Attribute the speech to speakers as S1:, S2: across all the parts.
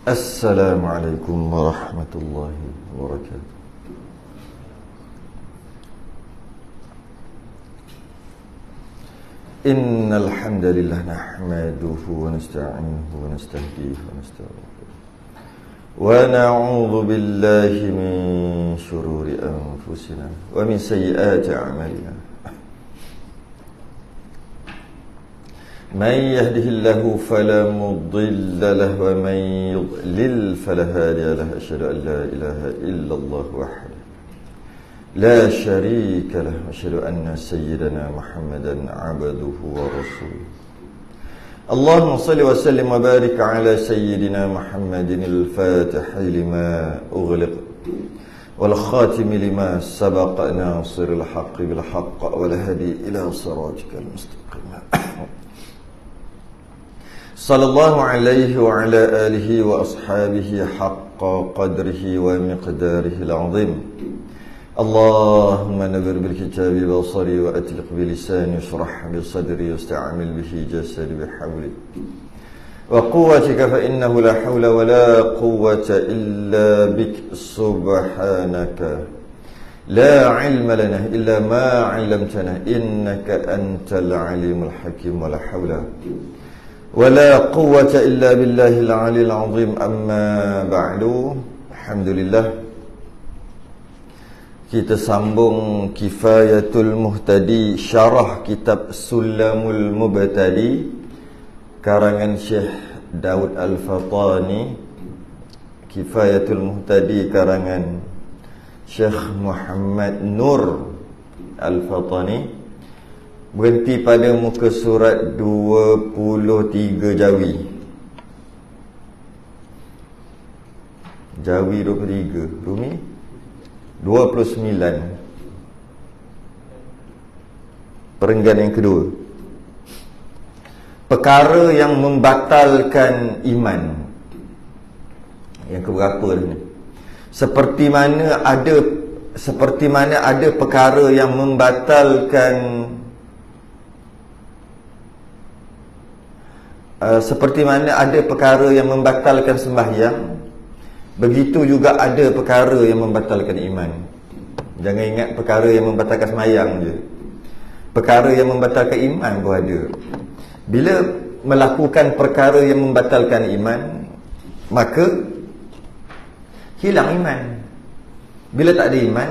S1: Assalamualaikum warahmatullahi wabarakatuh. Innal hamdalillah nahmaduhu wa nasta'inuhu wa nastahdihi wa nastaghfiruh. Wa na'udzu billahi min shururi anfusina wa min sayyiati a'malina. Man yahdihillahu fala mudilla lahu wa man yudlil fala hadiya lahu. Asyhadu an la ilaha illallah wahdahu la syarika lahu wa asyhadu anna sayyidana Muhammadan 'abduhu wa rasuluh. Allahumma shalli wa sallim wa barik ala sayyidina Muhammadin al-fatihi lima ughliq wal khatimi lima sabaqa nasiril haqqi bil haqq wal hadi ila siratikal mustaqim. Sallallahu alaihi wa ala alihi wa ashabihi haqqa qadrihi wa miqdarihi al-azim. Allahumma nawwir bil kitabi basari wa atliq bi lisani shrah bi sadri wasta'mil bihi jasadi bi hawli wa quwwatika fa innahu la hawla wa la quwwata illa bik subhanaka la ilma lana illa ma 'allamtana innaka antal alimul hakim wa la hawla wala quwwata illa billahil aliyil azim. Amma ba'du. Alhamdulillah, kita sambung Kifayatul Muhtadi, syarah kitab Sulamul Mubtadi karangan Syekh Daud Al-Fatani. Kifayatul Muhtadi karangan Syekh Muhammad Nur Al-Fatani. Berhenti pada muka surat 23 Jawi. Jawi 23, Rumi 29. Perenggan yang kedua. Perkara yang membatalkan iman. Yang keberapa ni? Seperti mana ada perkara yang membatalkan sembahyang, begitu juga ada perkara yang membatalkan iman. Jangan ingat perkara yang membatalkan sembahyang je. Perkara yang membatalkan iman pun ada. Bila melakukan perkara yang membatalkan iman, maka hilang iman. Bila tak ada iman,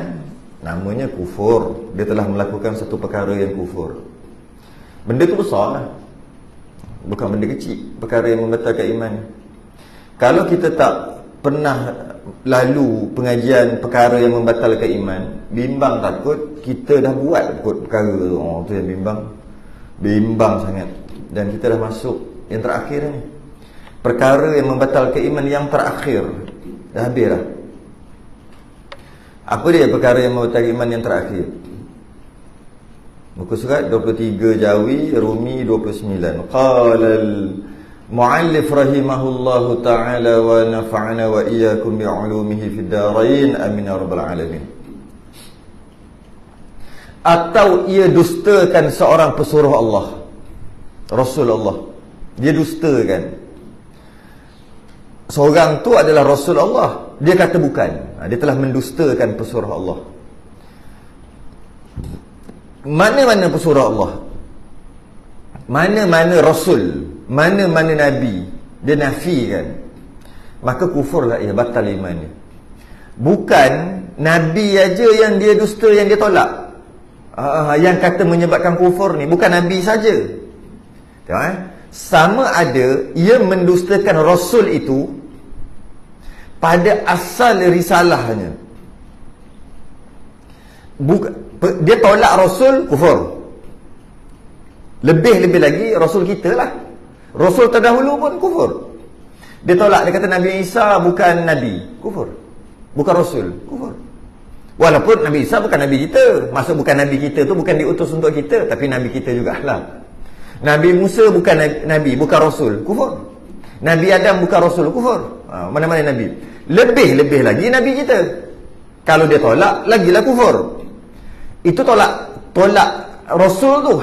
S1: namanya kufur. Dia telah melakukan satu perkara yang kufur. Benda tu besar lah, bukan benda kecil, perkara yang membatalkan iman. Kalau kita tak pernah lalu pengajian perkara yang membatalkan iman, bimbang takut kita dah buat kot perkara tu. Tu yang bimbang sangat. Dan kita dah masuk yang terakhir ni, perkara yang membatalkan iman yang terakhir. Dah habis dah. Apa dia perkara yang membatalkan iman yang terakhir? Muka surat 23 Jawi, Rumi 29. Qala al-muallif rahimahullahu ta'ala wa nafa'ana wa iyyakum bi'ulumihi fid darain amin ya rabbal alamin. Atau ia dustakan seorang pesuruh Allah, Rasul Allah. Dia dustakan. Seorang tu adalah Rasul Allah, dia kata bukan. Dia telah mendustakan pesuruh Allah. Mana-mana pesuruh Allah, mana-mana Rasul, mana-mana Nabi, dia nafikan, maka kufurlah ia, batal imannya. Bukan Nabi aja yang dia dusta, yang dia tolak. Yang kata menyebabkan kufur ni bukan Nabi saja. Sama ada ia mendustakan Rasul itu pada asal risalahnya. Dia tolak Rasul, kufur. Lebih-lebih lagi Rasul kita lah, Rasul terdahulu pun kufur. Dia tolak, dia kata Nabi Isa bukan Nabi, kufur. Bukan Rasul, kufur. Walaupun Nabi Isa bukan Nabi kita. Maksud bukan Nabi kita tu bukan diutus untuk kita, tapi Nabi kita jugalah. Nabi Musa bukan Nabi, bukan Rasul, kufur. Nabi Adam bukan Rasul, kufur. Mana-mana Nabi. Lebih-lebih lagi Nabi kita. Kalau dia tolak, lagilah kufur. Itu tolak Rasul tu.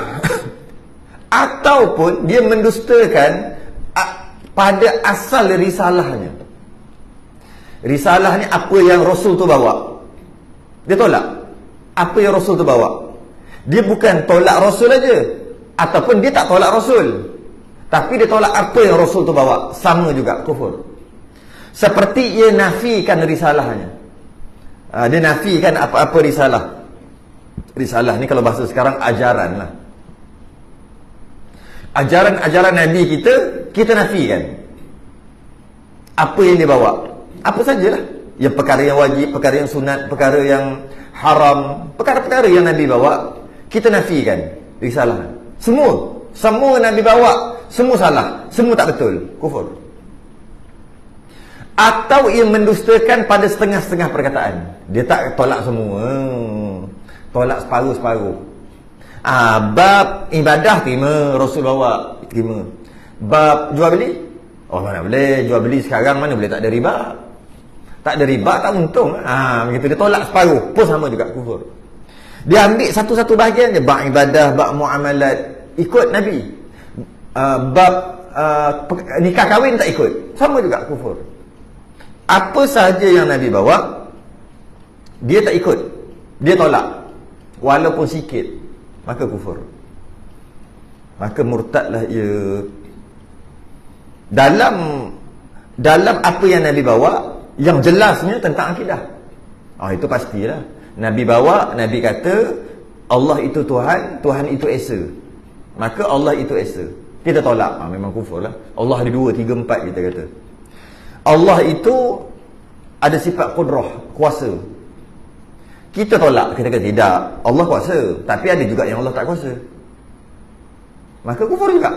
S1: Ataupun dia mendustakan pada asal risalahnya. Risalah ni apa yang Rasul tu bawa. Dia tolak apa yang Rasul tu bawa. Dia bukan tolak Rasul aja, ataupun dia tak tolak Rasul, tapi dia tolak apa yang Rasul tu bawa. Sama juga kufur. Seperti ia nafikan risalahnya. Dia nafikan apa-apa risalah. Risalah ni kalau bahasa sekarang ajaran lah. Ajaran-ajaran Nabi kita nafikan. Apa yang dia bawa, apa sajalah, yang perkara yang wajib, perkara yang sunat, perkara yang haram, perkara-perkara yang Nabi bawa, kita nafikan risalah. Semua Nabi bawa, semua salah, semua tak betul, kufur. Atau ia mendustakan pada setengah-setengah perkataan. Dia tak tolak semua, tolak separuh-separuh. Bab ibadah terima, Rasul bawa, terima. Bab jual beli, mana boleh jual beli sekarang, mana boleh tak ada riba. Tak ada riba, tak untung. Begitu, dia tolak separuh, pun sama juga kufur. Dia ambil satu-satu bahagian je, bab ibadah, bab muamalat, ikut Nabi. Bab nikah kahwin tak ikut, sama juga kufur. Apa sahaja yang Nabi bawa, dia tak ikut, dia tolak, walaupun sikit, maka kufur. Maka murtadlah ia. Dalam apa yang Nabi bawa, yang jelasnya tentang akidah, itu pastilah. Nabi bawa, Nabi kata Allah itu Tuhan, Tuhan itu Esa, maka Allah itu Esa. Kita tolak, memang kufur lah. Allah ada 2, 3, 4 kita kata. Allah itu ada sifat qudrah, kuasa. Kita tolak, kita kata tidak, Allah kuasa, tapi ada juga yang Allah tak kuasa, maka kufur juga.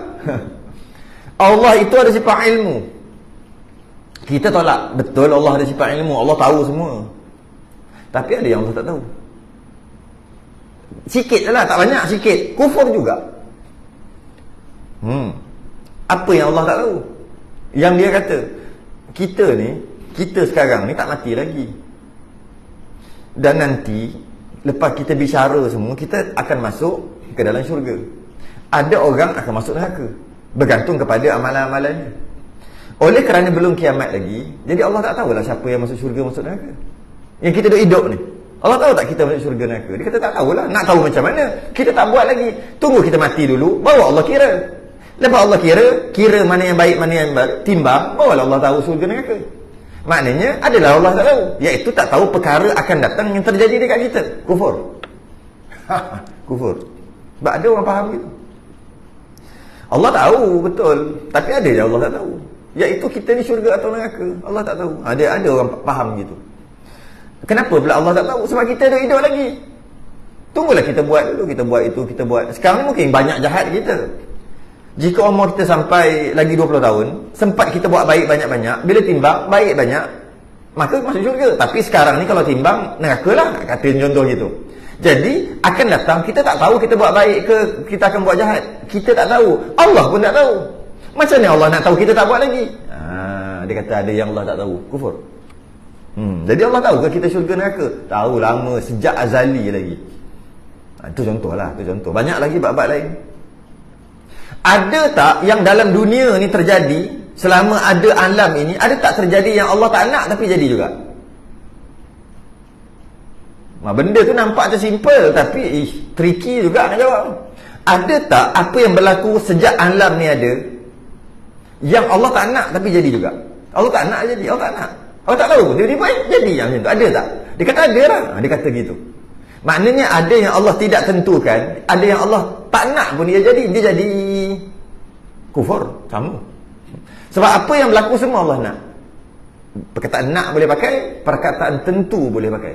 S1: Allah itu ada sifat ilmu, kita tolak, betul Allah ada sifat ilmu, Allah tahu semua, tapi ada yang Allah tak tahu. Sikit lah, tak banyak, sikit, kufur juga. Apa yang Allah tak tahu, yang dia kata kita sekarang ni tak mati lagi, dan nanti lepas kita bicara semua, kita akan masuk ke dalam syurga. Ada orang akan masuk neraka, bergantung kepada amalan-amalannya. Oleh kerana belum kiamat lagi, jadi Allah tak tahulah siapa yang masuk syurga, masuk neraka. Yang kita hidup ni, Allah tahu tak kita masuk syurga, neraka? Dia kata tak tahulah. Nak tahu macam mana? Kita tak buat lagi, tunggu kita mati dulu, baru Allah kira. Lepas Allah kira mana yang baik, mana yang timbang, barulah Allah tahu syurga, neraka. Maknanya adalah Allah tak tahu, iaitu tak tahu perkara akan datang yang terjadi dekat kita. Kufur. Kufur. Sebab ada orang faham gitu. Allah tahu betul, tapi ada yang Allah tak tahu, iaitu kita ni syurga atau neraka, Allah tak tahu. Ada orang faham gitu. Kenapa pula Allah tak tahu? Sebab kita ada hidup lagi. Tunggulah kita buat dulu, kita buat itu, kita buat. Sekarang ni mungkin banyak jahat kita. Jika umur kita sampai lagi 20 tahun, sempat kita buat baik banyak-banyak, bila timbang baik banyak, maka masuk syurga. Tapi sekarang ni kalau timbang, neraka lah, kata contoh gitu. Jadi akan datang, kita tak tahu kita buat baik ke kita akan buat jahat, kita tak tahu, Allah pun tak tahu. Macam mana Allah nak tahu kita tak buat lagi? Dia kata ada yang Allah tak tahu, kufur. Jadi Allah tahu ke kita syurga neraka? Tahu lama, sejak azali lagi. Itu contohlah, itu contoh. Banyak lagi bab-bab lain. Ada tak yang dalam dunia ni terjadi, selama ada alam ini, ada tak terjadi yang Allah tak nak tapi jadi juga? Benda tu nampak macam simple, tapi tricky juga nak jawab. Ada tak apa yang berlaku sejak alam ni ada, yang Allah tak nak tapi jadi juga? Allah tak nak jadi, Allah tak nak, Allah tak tahu, tiba-tiba jadi yang macam tu. Ada tak? Dia kata ada lah, dia kata gitu. Maknanya ada yang Allah tidak tentukan, ada yang Allah tak nak pun dia jadi kufur, sama. Sebab apa yang berlaku semua Allah nak. Perkataan nak boleh pakai, perkataan tentu boleh pakai.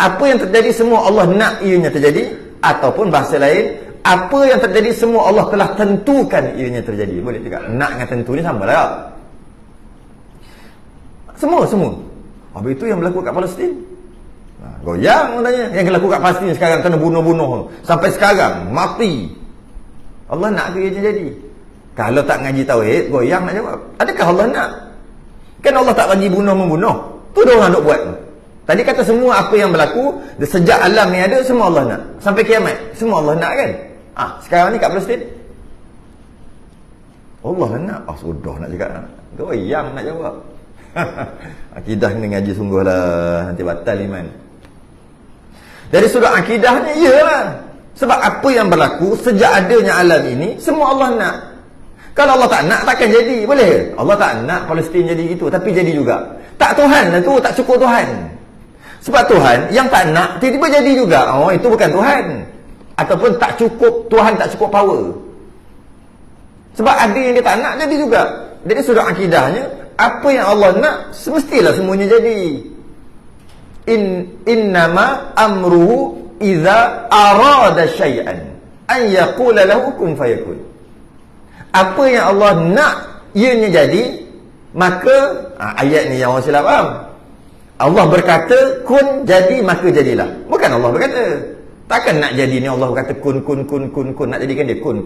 S1: Apa yang terjadi semua Allah nak ianya terjadi, ataupun bahasa lain, apa yang terjadi semua Allah telah tentukan ianya terjadi. Boleh juga. Nak dengan tentu ni sama lah. Semua. Habis itu yang berlaku kat Palestin, goyang katanya. Yang berlaku kat Palestin sekarang, kena bunuh-bunuh sampai sekarang, mati. Allah nak ke ia jadi? Kalau tak ngaji tauhid, goyang nak jawab. Adakah Allah nak? Kan Allah tak bagi bunuh-membunuh. Tu dia orang nak buat. Tadi kata semua apa yang berlaku sejak alam ni ada, semua Allah nak. Sampai kiamat, semua Allah nak kan? Sekarang ni kat Palestin, Allah nak. Sudah nak cakap, goyang nak jawab. Akidah kena ngaji sungguh lah, nanti batal iman. Dari sudut akidahnya, iyalah. Sebab apa yang berlaku sejak adanya alam ini, semua Allah nak. Kalau Allah tak nak, takkan jadi. Boleh? Allah tak nak Palestin jadi gitu, tapi jadi juga. Tak Tuhan lah tu, tak cukup Tuhan. Sebab Tuhan yang tak nak, tiba-tiba jadi juga. Oh, itu bukan Tuhan. Ataupun tak cukup, Tuhan tak cukup power. Sebab ada yang dia tak nak, jadi juga. Jadi sudut akidahnya, apa yang Allah nak, semestilah semuanya jadi. Innama amruhu idza arada syai'an an yaqula lahu kun fayakun. Apa yang Allah nak ianya jadi, maka ayat ni yang orang silap faham. Allah berkata kun, jadi maka jadilah. Bukan Allah berkata. Takkan nak jadi ni Allah berkata kun. Nak jadikan dia kun.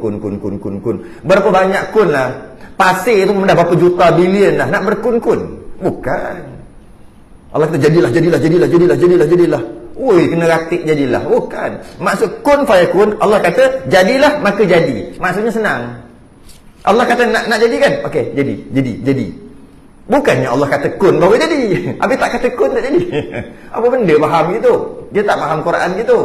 S1: Berapa banyak kun lah. Pasir tu dah berapa juta bilion lah nak berkun-kun. Bukan. Allah kata jadilah. Oi, kena ratik jadilah. Bukan. Maksud kun fayakun, Allah kata jadilah maka jadi. Maksudnya senang. Allah kata nak jadi kan? Okey, jadi. Bukannya Allah kata kun baru jadi. Habis tak kata kun tak jadi. Apa benda faham gitu? Dia tak faham Quran gitu.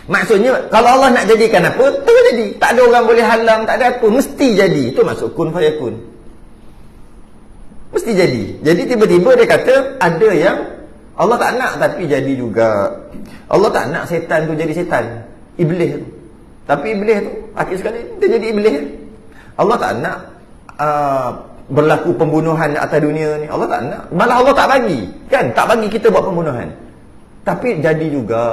S1: Maksudnya kalau Allah nak jadikan apa, terus jadi. Tak ada orang boleh halang, tak ada apa, mesti jadi. Itu maksud kun fayakun. Mesti jadi. Jadi tiba-tiba dia kata ada yang Allah tak nak tapi jadi juga. Allah tak nak setan tu jadi setan, iblis tu. Tapi iblis tu akhir sekali dia jadi iblis. Allah tak nak berlaku pembunuhan atas dunia ni. Allah tak nak. Malah Allah tak bagi. Kan? Tak bagi kita buat pembunuhan. Tapi jadi juga.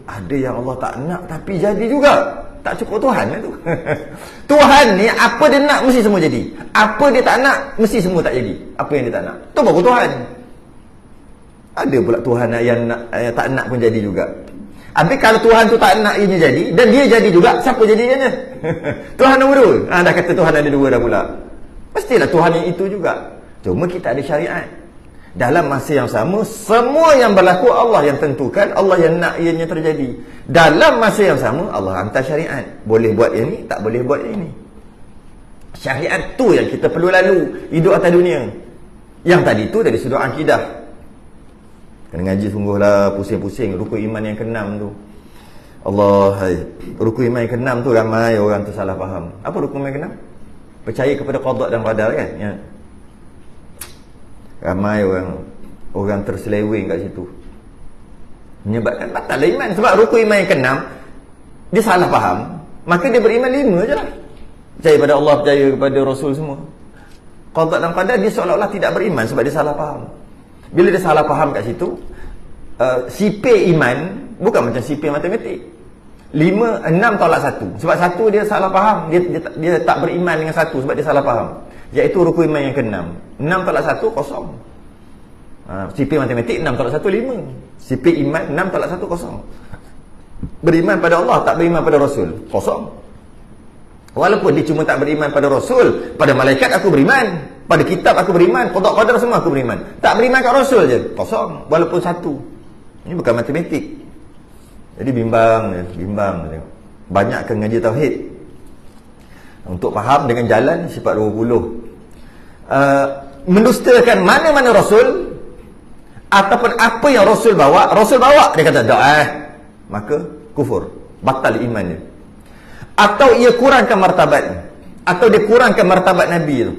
S1: Ada yang Allah tak nak tapi jadi juga. Tak cukup Tuhan lah tu. Tuhan ni apa dia nak mesti semua jadi. Apa dia tak nak mesti semua tak jadi. Apa yang dia tak nak, tu baru Tuhan. Ada pula Tuhan yang tak nak pun jadi juga. Habis kalau Tuhan tu tak nak ianya jadi dan dia jadi juga, siapa jadi ianya? Tuhan nombor dua. Dah kata Tuhan ada dua dah pula. Mestilah Tuhan yang itu juga. Cuma kita ada syariat. Dalam masa yang sama, semua yang berlaku Allah yang tentukan, Allah yang nak ianya terjadi. Dalam masa yang sama, Allah hantar syariat. Boleh buat yang ni, tak boleh buat yang ni. Syariat tu yang kita perlu lalu hidup atas dunia. Yang tadi tu dari sudut akidah. Kena ngaji sungguhlah, pusing-pusing. Rukun iman yang ke-6 tu. Allah, rukun iman yang ke-6 tu ramai orang tu salah faham. Apa rukun iman yang ke-6? Percaya kepada qada dan qadar kan? Ya. Ramai orang terseleweng kat situ. Menyebabkan batal iman. Sebab rukun iman yang ke-6 dia salah faham, maka dia beriman 5 je lah. Percaya pada Allah, percaya kepada Rasul semua. Qada dan qadar dia seolah-olah tidak beriman sebab dia salah faham. Bila dia salah faham kat situ, sipir iman bukan macam sipir matematik. 6 tolak 1. Sebab 1 dia salah faham, dia tak beriman dengan 1 sebab dia salah faham. Iaitu rukun iman yang ke-6. 6 tolak 1 kosong. Sipir matematik 6 tolak 1 5. Sipir iman 6 tolak 1 kosong. Beriman pada Allah, tak beriman pada Rasul, kosong. Walaupun dia cuma tak beriman pada Rasul, pada malaikat aku beriman, pada kitab aku beriman, qada qadar semua aku beriman. Tak beriman kat Rasul je, kosong. Walaupun 1. Ini bukan matematik. Jadi bimbang. Banyakkan ngaji tauhid untuk faham dengan jalan sifat 20. Mendustakan mana-mana Rasul ataupun apa yang Rasul bawa dia kata maka kufur, batal imannya. Atau ia kurangkan martabatnya, atau dia kurangkan martabat Nabi tu.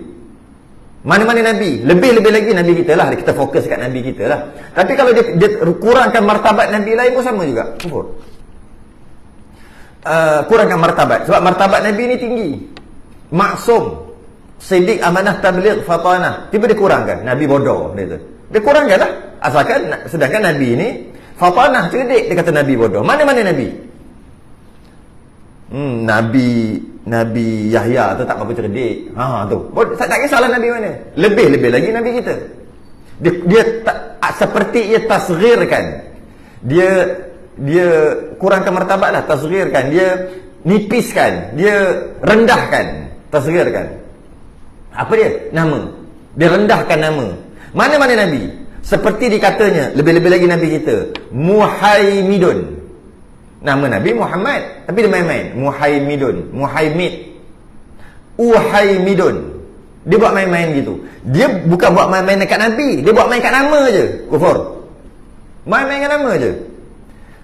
S1: Mana-mana Nabi, lebih-lebih lagi Nabi kita lah, kita fokus kat Nabi kita lah. Tapi kalau dia kurangkan martabat Nabi lain pun sama juga, kufur. Kurangkan martabat, sebab martabat Nabi ni tinggi, maksum, siddiq, amanah, tabligh, fatanah. Tiba dia kurangkan, Nabi bodoh dia kurangkan lah. Asalkan, sedangkan Nabi ni fatanah, cerdik, dia kata Nabi bodoh. Mana-mana Nabi? Nabi Yahya tu tak apa cerdik. Tu. Tak kisahlah Nabi mana. Lebih-lebih lagi Nabi kita. Dia seperti ia tasghirkan. Dia kurangkan martabat lah, tasghirkan. Dia nipiskan, dia rendahkan, tasghirkan. Apa dia? Nama. Dia rendahkan nama. Mana-mana Nabi. Seperti dikatanya, lebih-lebih lagi Nabi kita, Muhaimidun. Nama Nabi Muhammad, tapi dia main-main. Muhaimidun, Muhaimid, Uhaimidun. Dia buat main-main gitu. Dia bukan buat main-main dekat Nabi, dia buat main kat nama je. Kufur. Main-main kat nama je.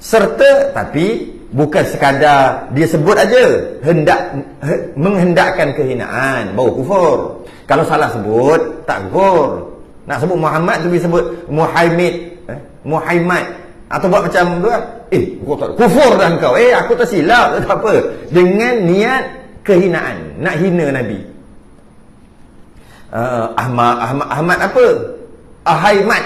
S1: Serta, tapi bukan sekadar dia sebut aja, menghendakkan kehinaan, baru kufur. Kalau salah sebut, tak kufur. Nak sebut Muhammad tu disebut Muhammad, atau buat macam tu kan, kufur dah kau, aku tersilap, tak apa, dengan niat kehinaan, nak hina Nabi. Ahmad apa? Ahaimat.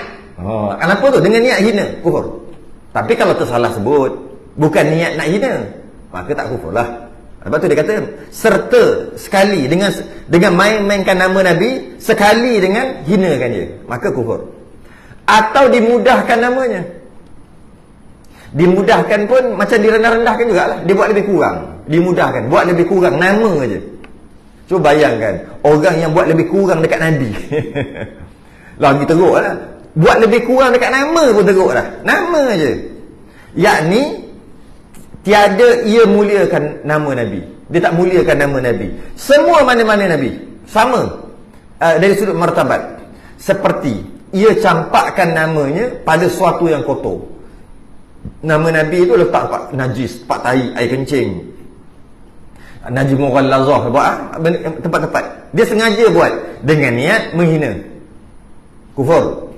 S1: Kenapa tu? Dengan niat hina, kufur. Tapi kalau tersalah sebut, bukan niat nak hina, maka tak kufur lah. Lepas tu dia kata, serta sekali dengan main-mainkan nama Nabi, sekali dengan hinakan dia, maka kufur. Atau dimudahkan namanya. Dimudahkan pun macam direndah-rendahkan jugalah. Dia buat lebih kurang. Dimudahkan, buat lebih kurang nama aja. Cuba bayangkan orang yang buat lebih kurang dekat Nabi. Lagi teruk lah. Buat lebih kurang dekat nama pun teruk lah. Nama aja. Yakni tiada ia muliakan nama Nabi. Dia tak muliakan nama Nabi. Semua mana-mana Nabi sama dari sudut martabat. Seperti ia campakkan namanya pada suatu yang kotor. Nama Nabi itu letak tempat najis, tempat tai, air kencing, najis mughallazah, buat tempat-tempat. Dia sengaja buat dengan niat menghina. Kufur.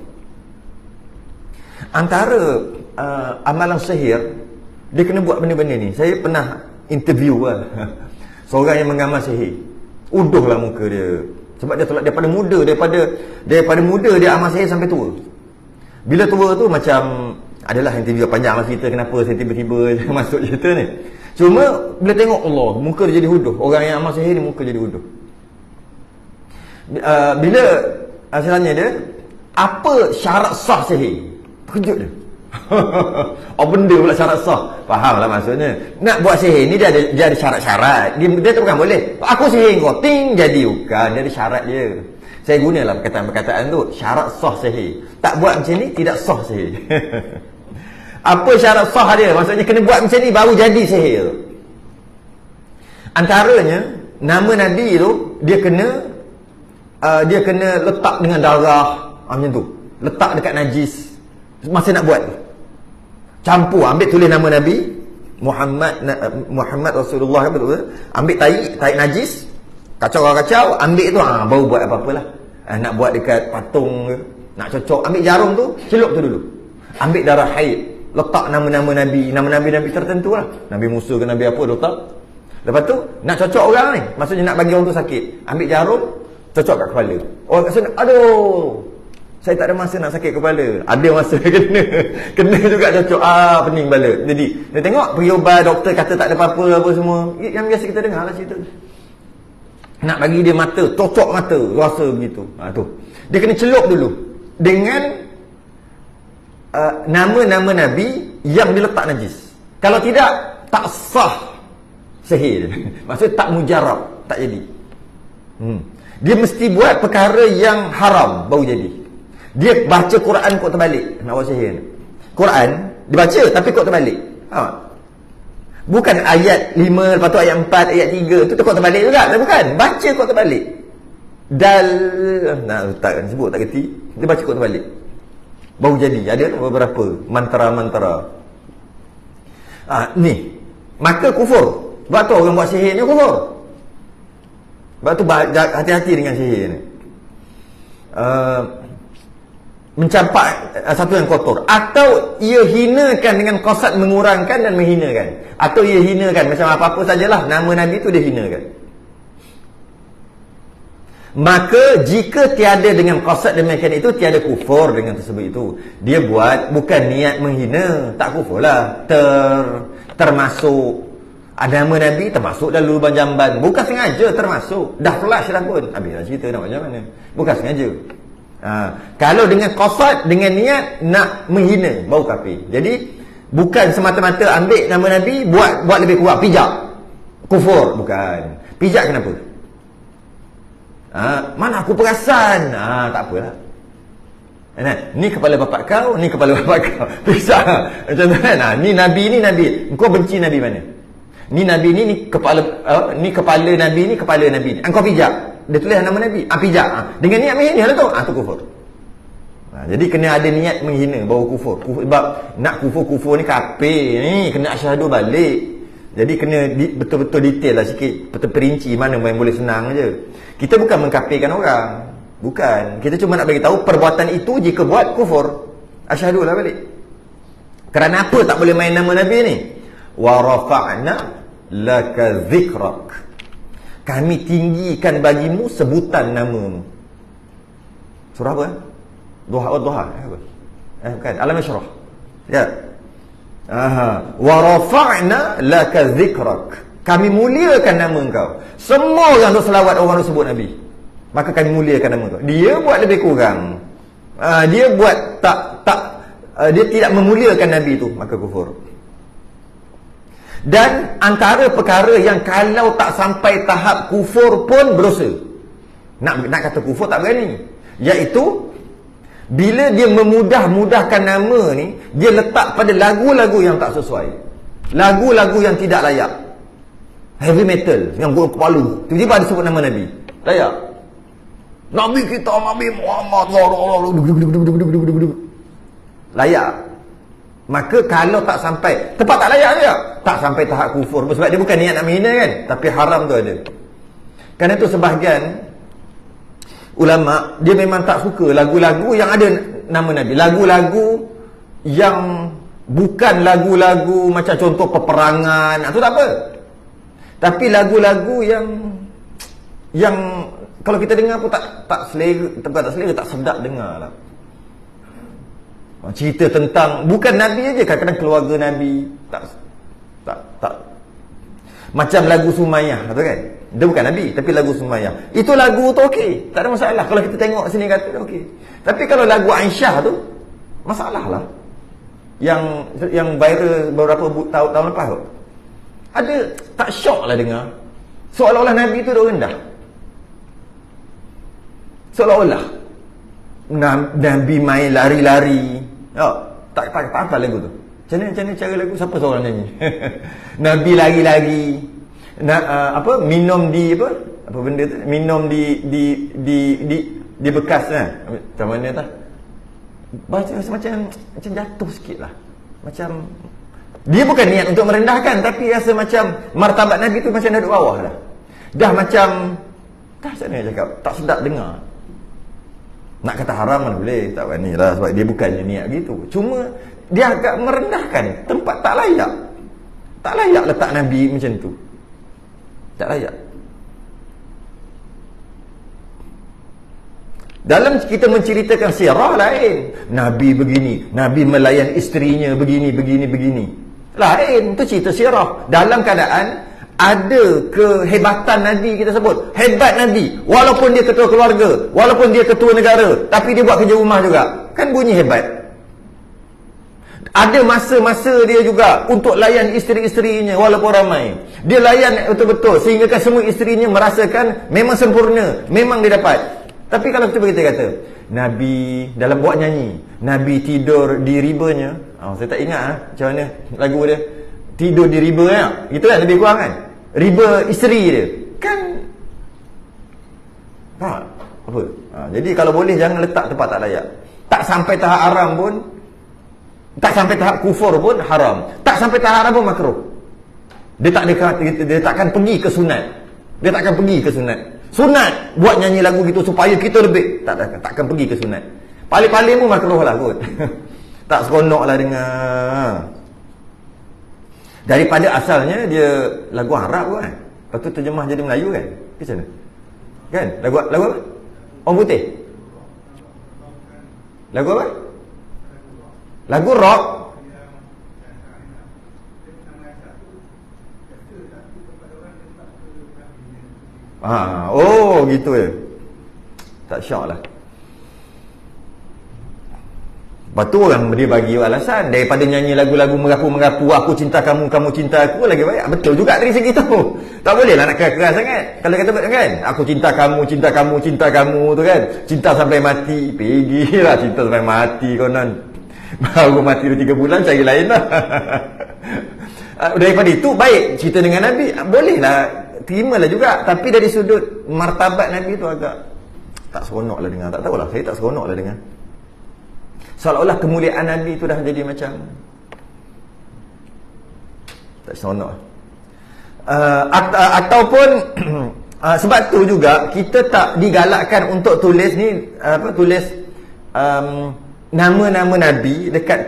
S1: Antara amalan sihir, dia kena buat benda-benda ni. Saya pernah interview lah seorang yang mengamal sihir. Uduhlah muka dia. Sebab dia tolak daripada muda, daripada muda dia amal sihir sampai tua. Bila tua tu macam adalah interview panjang lah cerita kenapa saya tiba-tiba masuk cerita ni. Cuma bila tengok Allah, muka dia jadi huduh. Orang yang amal sihir ni muka jadi huduh. Bila saya tanya dia, apa syarat sah sihir? Terkejut dia. Benda pula syarat sah. Faham lah maksudnya. Nak buat sihir ni dia ada syarat-syarat. Dia tu bukan boleh, aku sihir kau, ting jadi. Bukan, dia ada syarat dia. Saya gunalah perkataan-perkataan tu, syarat sah sihir. Tak buat macam ni, tidak sah sihir. Apa syarat sah dia? Maksudnya kena buat macam ni baru jadi sihir. Antaranya, nama Nabi tu dia kena letak dengan darah, macam tu. Letak dekat najis masa nak buat. Campur, ambil tulis nama Nabi Muhammad Rasulullah, betul. Ambil tai najis, kacau-kacau, ambil tu, baru buat apa-apalah. Nak buat dekat patung ke, nak cocok, ambil jarum tu, celup tu dulu. Ambil darah haid, letak nama-nama Nabi tertentu lah. Nabi Musa ke Nabi apa, letak. Lepas tu nak cocok orang ni, maksudnya nak bagi orang tu sakit, ambil jarum, cocok kat kepala. Orang kat sana, aduh, saya tak ada masa nak sakit kepala. Ada masa kena juga cocok, pening kepala. Jadi dia tengok, pergi ubat, doktor kata tak ada apa-apa, apa semua. Yang biasa kita dengar lah cerita. Nak bagi dia mata, cocok mata, rasa begitu. Tu dia kena celup dulu dengan nama-nama Nabi yang diletak najis. Kalau tidak, tak sah sihir. Maksudnya tak mujarab, tak jadi. Dia mesti buat perkara yang haram baru jadi. Dia baca Quran kok terbalik nak buat sihir. Quran dibaca tapi kok terbalik. Bukan ayat 5, lepas tu ayat 4, ayat 3 tu kok terbalik juga. Bukan, baca kok terbalik. Tak sebut tak kerti. Dia baca kok terbalik baru jadi. Ada beberapa mantra-mantra. Ni maka kufur. Sebab tu orang buat sihir ni kufur. Sebab tu hati-hati dengan sihir ni. Mencampak satu yang kotor, atau ia hinakan dengan qasad mengurangkan dan menghinakan, atau ia hinakan macam apa-apa sajalah, nama Nabi tu dia hinakan. Maka jika tiada dengan qasad demikian itu, tiada kufur dengan tersebut itu. Dia buat bukan niat menghina, tak kufur lah. Termasuk nama Nabi termasuk dalam lubang jamban, bukan sengaja, termasuk dah flash dah pun, habislah cerita nak macam mana. Bukan sengaja. Kalau dengan qasad, dengan niat nak menghina, baru kafir. Jadi bukan semata-mata ambil nama Nabi buat lebih kurang, pijak, kufur, bukan. Pijak kenapa? Mana aku perasan? Tak apalah. Ni kepala bapak kau, ni kepala bapak kau. Pijak macam tu kan. Ni Nabi, ni Nabi. Engkau benci Nabi mana? Ni Nabi ni kepala, ni kepala Nabi ni, kepala Nabi ni. Engkau pijak. Dia tulis nama Nabi. Pijak. Dengan niat menghina lah tu. Tu kufur. Jadi kena ada niat menghina baru kufur. Sebab nak kufur ni kafir ni, kena asyhadu balik. Jadi kena betul-betul detail lah sikit, betul perinci mana yang boleh senang je. Kita bukan mengkafirkan orang. Bukan. Kita cuma nak bagi tahu perbuatan itu jika buat kufur. Asyhadu lah balik. Kerana apa tak boleh main nama Nabi ni? Wa rafa'na laka dhikrak. Kami tinggikan bagimu sebutan namamu. Surah apa? Duha. Bukan. Al-Masyrah. Ya. Wa rafa'na laka dhikrak. Kami muliakan nama engkau. Semua orang tu selawat orang tu sebut Nabi. Maka kami muliakan nama engkau. Dia buat lebih kurang. Dia buat dia tidak memuliakan Nabi tu, maka kufur. Dan antara perkara yang kalau tak sampai tahap kufur pun berdosa. Nak kata kufur tak berani. Iaitu bila dia memudah-mudahkan nama ni, dia letak pada lagu-lagu yang tak sesuai. Lagu-lagu yang tidak layak. Heavy metal yang guna kepala. Tiba-tiba ada sebut nama Nabi. Layak. Nabi kita Nabi Muhammad. Layak. Maka kalau tak sampai, tepat tak layak dia. Tak sampai tahap kufur. Sebab dia bukan niat nak menghina kan. Tapi haram tu ada. Kerana itu sebahagian ulama, dia memang tak suka lagu-lagu yang ada nama Nabi. Lagu-lagu yang bukan lagu-lagu macam contoh peperangan, itu tak apa. Tapi lagu-lagu yang kalau kita dengar pun tak selera, tak sedap dengar lah. Cerita tentang bukan Nabi aja, kadang-kadang keluarga Nabi tak macam lagu Sumayyah tu kan. Dia bukan Nabi, tapi lagu Sumayyah. Itu lagu tu okey, tak ada masalah. Kalau kita tengok sini kata okey. Tapi kalau lagu Aisyah tu masalah lah. Yang viral beberapa tahun lepas tu. Ada tak syok lah dengar. Seolah-olah Nabi tu dah rendah. Seolah-olah Nabi main lari-lari. Tak apa lagu tu. Macam mana cara lagu? Siapa seorang nyanyi? Nabi lari-lari. Minum di apa benda tu? Minum di bekas macam mana tak? Baca macam jatuh sikit lah. Macam dia bukan niat untuk merendahkan, tapi rasa macam martabat Nabi tu macam dah duduk bawah dah. Dah macam macam mana cakap, tak sedap dengar. Nak kata haram mana boleh, tak berani lah, sebab dia bukannya niat gitu. Cuma dia agak merendahkan, tempat tak layak. Tak layak letak Nabi macam tu. Tak layak. Dalam kita menceritakan sirah lain. Nabi begini, Nabi melayan isterinya begini. Lain, itu cerita sirah. Dalam keadaan ada kehebatan Nabi, kita sebut hebat Nabi, walaupun dia ketua keluarga, walaupun dia ketua negara, tapi dia buat kerja rumah juga, kan bunyi hebat. Ada masa-masa dia juga untuk layan isteri-isterinya walaupun ramai. Dia layan betul-betul sehingga kan semua isterinya merasakan memang sempurna, memang dia dapat. Tapi kalau kita kata Nabi dalam buat nyanyi, Nabi tidur di ribanya, saya tak ingat macam mana lagu dia. Tidur di riba ya. Itu kan lebih kurang kan. Riba isteri dia. Kan apa? Jadi kalau boleh jangan letak tempat tak layak. Tak sampai tahap haram pun, tak sampai tahap kufur pun haram. Tak sampai tahap haram pun makruh. Dia takkan pergi ke sunat. Dia takkan pergi ke sunat. Sunat buat nyanyi lagu gitu supaya kita lebih. Takkan pergi ke sunat. Paling-paling pun makruh lah kot. Tak seronok lah dengar. Daripada asalnya dia lagu Arab kan. Lepas tu terjemah jadi Melayu kan. Macam mana? Kan? Lagu apa? Orang putih. Lagu apa? Lagu rock. Oh gitu ya. Tak syak lah. Lepas tu orang dia bagi alasan, daripada nyanyi lagu-lagu merapu-merapu, aku cinta kamu, kamu cinta aku, lagi baik. Betul juga dari segi tu. Tak boleh lah nak keras-keras sangat. Kalau kata kan, aku cinta kamu, cinta kamu, cinta kamu tu kan. Cinta sampai mati. Pergilah cinta sampai mati konon. Baru mati 2-3 bulan, cari lain lah. Daripada itu baik cerita dengan Nabi, bolehlah terimalah juga, tapi dari sudut martabat Nabi tu agak tak seronok lah dengar. Tak tahulah, saya tak seronok lah dengar. Seolah-olah kemuliaan Nabi tu dah jadi macam tak seronok. Ataupun sebab tu juga kita tak digalakkan untuk tulis ni tulis nama-nama Nabi dekat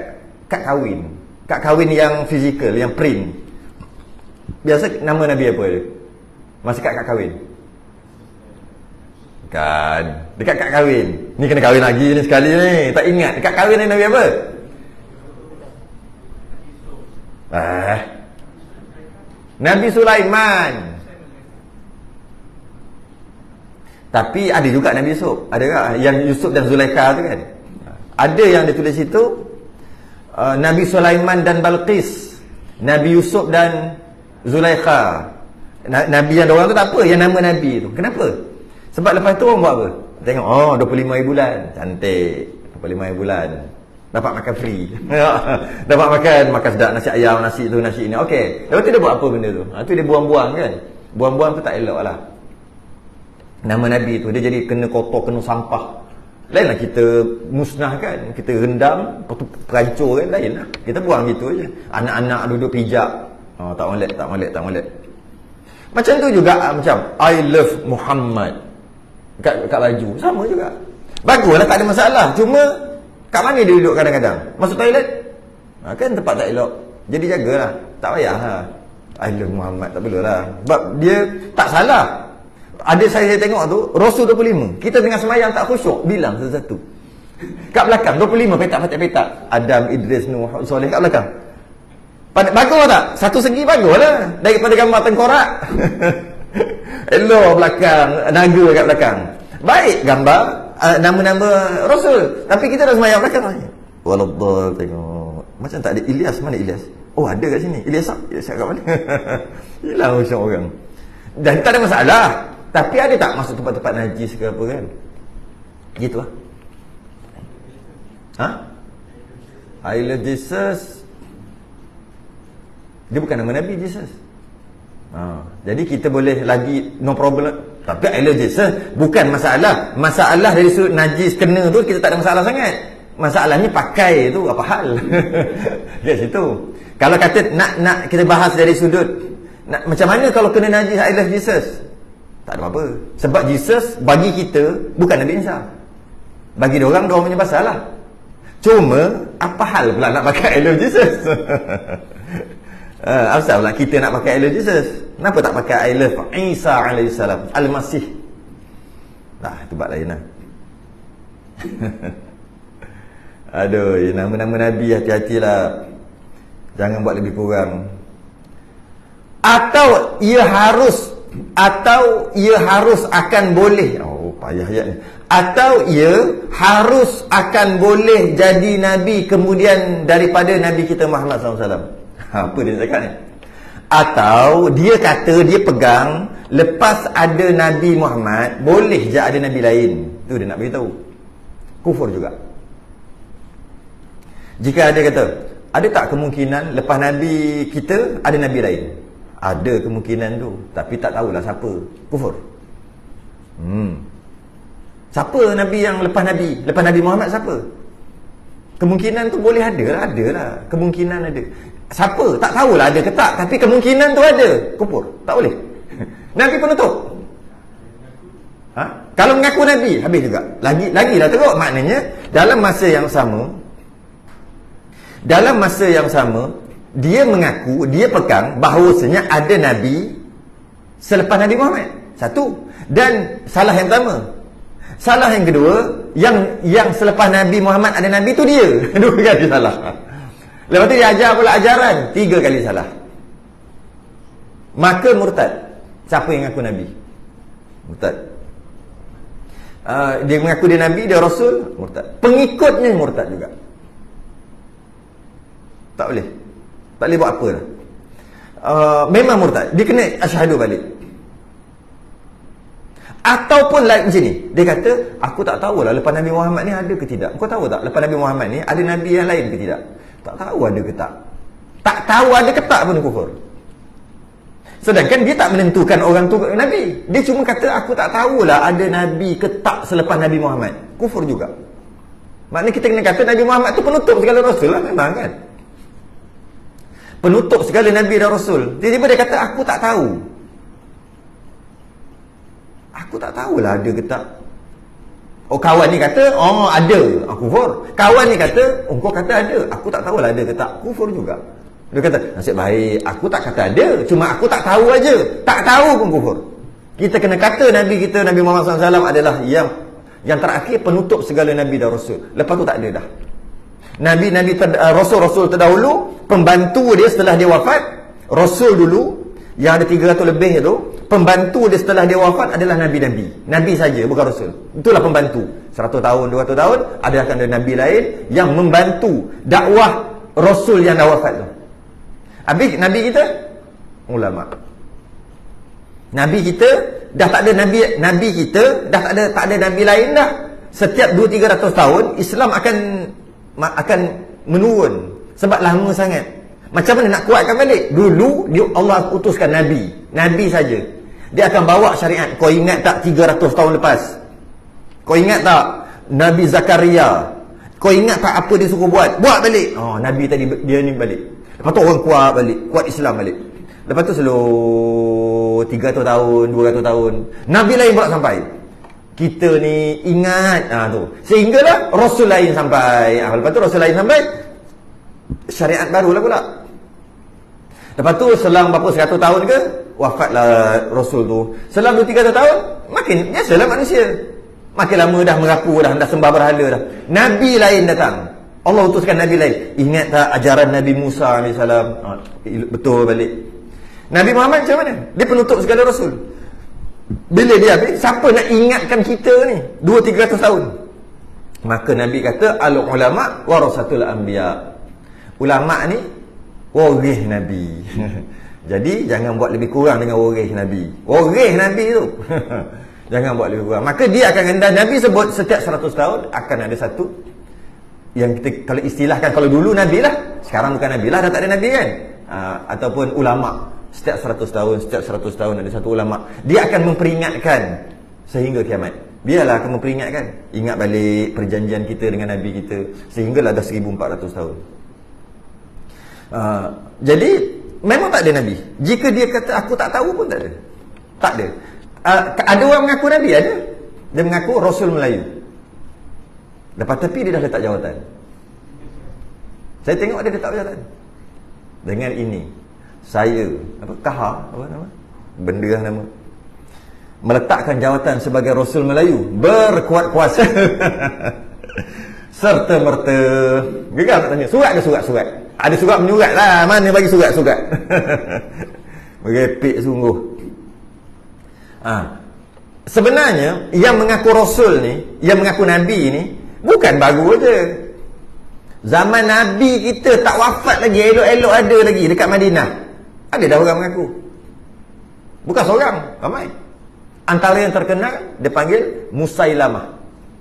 S1: kad kahwin. Kad kahwin yang fizikal, yang print. Biasa nama Nabi apa dia? Masa kad kahwin. Kan, dekat kad kahwin. Ni kena kahwin lagi ni sekali ni. Tak ingat dekat kahwin ni Nabi apa? Nabi Sulaiman. Tapi ada juga Nabi Yusuf. Ada tak? Yang Yusuf dan Zulaikha tu kan? Ada yang ditulis itu Nabi Sulaiman dan Balqis, Nabi Yusuf dan Zulaikha. Nabi yang orang tu tak apa, yang nama Nabi tu. Kenapa? Sebab lepas tu orang buat apa? Tengok, 25 hari bulan. Cantik. 25 hari bulan. Dapat makan free. Dapat makan sedap nasi ayam, nasi tu, nasi ini. Okey. Lepas tu dia buat apa benda tu? Tu dia buang-buang kan? Buang-buang tu tak elok lah. Nama Nabi tu dia jadi kena kotor, kena sampah. Lainlah kita musnahkan, kita rendam, lepas tu perancur kan, lainlah. Kita buang gitu aja. Anak-anak duduk pijak. Tak molek. Macam tu juga macam I love Muhammad kat baju. Sama juga. Baguslah, tak ada masalah. Cuma kat mana dia duduk kadang-kadang? Masuk toilet? Kan tempat tak elok. Jadi jagalah. Tak payah lah. I love Muhammad, tak perlulah. Sebab dia tak salah. Ada saya tengok tu Rasul 25. Kita tengah semayang tak khusyuk, bilang satu-satu. Kat belakang 25 petak. Adam, Idris, Nuh, Soleh kat belakang. Bagus tak? Satu segi bagus lah. Daripada gambar tengkorak. Elok belakang, naga kat belakang. Baik gambar nama-nama Rasul. Tapi kita dah semayang belakang. Waladdal, tengok. Macam tak ada Ilyas. Mana Ilyas? Oh, ada kat sini. Ilyas kat mana? Hilang usaha orang. Dan tak ada masalah. Tapi ada tak masuk tempat-tempat najis ke apa kan? Gitu lah. I love Jesus. Dia bukan nama Nabi, Jesus. Jadi kita boleh lagi no problem. Tapi I love Jesus bukan masalah. Masalah dari sudut najis kena tu kita tak ada masalah sangat. Masalahnya pakai tu apa hal? Yes, itu. Kalau kata nak kita bahas dari sudut macam mana kalau kena najis I love Jesus? Tak ada apa-apa. Sebab Jesus bagi kita bukan Nabi Isa. Bagi diorang punya pasal lah. Cuma apa hal pula nak pakai I love Jesus? Apa pula kita nak pakai I love Jesus? Kenapa tak pakai I love Isa alaihissalam, Al-Masih? Itu bab lain lah. Aduh, nama-nama Nabi hati-hatilah. Jangan buat lebih kurang. Atau ia harus akan boleh. Payah ayat ni. Atau ia harus akan boleh jadi Nabi kemudian daripada Nabi kita Muhammad SAW. Apa dia cakap ni? Atau dia kata, dia pegang, lepas ada Nabi Muhammad boleh je ada Nabi lain. Tu dia nak beritahu. Kufur juga. Jika ada kata, ada tak kemungkinan lepas Nabi kita ada Nabi lain? Ada kemungkinan tu, tapi tak tahulah siapa. Kufur. Siapa Nabi yang lepas Nabi Muhammad siapa? Kemungkinan tu boleh ada lah. Kemungkinan ada. Siapa? Tak tahulah ada ke tak, tapi kemungkinan tu ada. Kufur. Tak boleh. Nabi penutup. Kalau mengaku Nabi, habis juga. Lagilah teruk. Maknanya dalam masa yang sama dia mengaku, dia pegang bahawasanya ada Nabi selepas Nabi Muhammad. Satu. Dan salah yang pertama. Salah yang kedua, yang selepas Nabi Muhammad ada Nabi tu dia. Dua kali salah. Lepas tu dia ajar pula ajaran, 3 kali salah. Maka murtad. Siapa yang mengaku Nabi? Murtad. Dia mengaku dia Nabi, dia Rasul, murtad. Pengikutnya murtad juga. Tak boleh buat apa dah. Memang murtad. Dia kena asyhadu balik. Ataupun lain macam ni, dia kata aku tak tahulah lepas Nabi Muhammad ni ada ke tidak. Kau tahu tak lepas Nabi Muhammad ni ada Nabi yang lain ke tidak? Tak tahu ada ke tak. Tak tahu ada ke tak pun kufur. Sedangkan dia tak menentukan orang tu Nabi. Dia cuma kata aku tak tahulah ada Nabi ke tak selepas Nabi Muhammad. Kufur juga. Maknanya kita kena kata Nabi Muhammad tu penutup segala Rasul lah, memang kan. Penutup segala Nabi dan Rasul. Tiba-tiba dia kata aku tak tahu. Aku tak tahulah ada ke tak. Oh, kawan ni kata ada, kufur. Kawan ni kata kau kata ada, aku tak tahulah ada ke tak. Kufur juga. Dia kata nasib baik aku tak kata ada, cuma aku tak tahu aja. Tak tahu pun kufur. Kita kena kata Nabi kita, Nabi Muhammad SAW adalah yang terakhir penutup segala Nabi dan Rasul. Lepas tu tak ada dah. Rasul-Rasul terdahulu, pembantu dia setelah dia wafat, Rasul dulu yang ada 300 lebih tu, pembantu dia setelah dia wafat adalah Nabi-Nabi. Nabi saja, bukan Rasul. Itulah pembantu. 100 tahun, 200 tahun ada akan ada Nabi lain yang membantu dakwah Rasul yang dah wafat tu. Habis Nabi kita ulama. Nabi kita dah tak ada Nabi kita dah tak ada Nabi lain dah. Setiap 200-300 tahun Islam akan menurun sebab lama sangat. Macam mana nak kuatkan balik? Dulu Allah utuskan Nabi saja. Dia akan bawa syariat. Kau ingat tak 300 tahun lepas? Kau ingat tak Nabi Zakaria? Kau ingat tak apa dia suruh buat? Buat balik. Nabi tadi dia ni balik. Lepas tu orang kuat balik, kuat Islam balik. Lepas tu slow 300 tahun, 200 tahun, Nabi lain pula sampai. Kita ni ingat tu. Sehinggalah Rasul lain sampai. Lepas tu Rasul lain sampai, syariat barulah pula. Lepas tu selang berapa 100 tahun ke, wafatlah Rasul tu. Selang 200-300 tahun, makin biasalah manusia. Makin lama dah mengaku dah sembah berhala dah. Nabi lain datang. Allah utuskan Nabi lain. Ingat tak ajaran Nabi Musa AS? Betul balik. Nabi Muhammad macam mana? Dia penutup segala Rasul. Bila dia habis, siapa nak ingatkan kita ni 200-300 tahun? Maka Nabi kata al-ulama warasatul anbiya. Ulama ni waris Nabi. Jadi jangan buat lebih kurang dengan waris Nabi. Waris Nabi tu. Jangan buat lebih kurang. Maka dia akan Nabi sebut setiap 100 tahun akan ada satu yang kita kalau istilahkan, kalau dulu Nabi lah, sekarang bukan Nabi lah, dah tak ada Nabi kan. Ataupun ulama. Setiap 100 tahun ada satu ulama. Dia akan memperingatkan sehingga kiamat. Biarlah akan memperingatkan. Ingat balik perjanjian kita dengan Nabi kita. Sehinggalah dah 1400 tahun. Jadi memang tak ada Nabi. Jika dia kata aku tak tahu pun tak ada. Tak ada. Ada orang mengaku Nabi, ada. Dia mengaku Rasul Melayu. Lepas tepi dia dah letak jawatan. Saya tengok dia letak jawatan. Dengan ini saya benda lah nama, meletakkan jawatan sebagai Rasul Melayu berkuat kuasa serta merta. Gegar nak tanya, surat ke surat? Ada surat menyurat lah. Mana bagi surat-surat? Merepek sungguh. Sebenarnya yang mengaku Rasul ni, yang mengaku Nabi ni bukan baru aja. Zaman Nabi kita tak wafat lagi, elok-elok ada lagi dekat Madinah. Ada dah orang mengaku. Bukan seorang, ramai. Antara yang terkenal dia panggil Musailamah.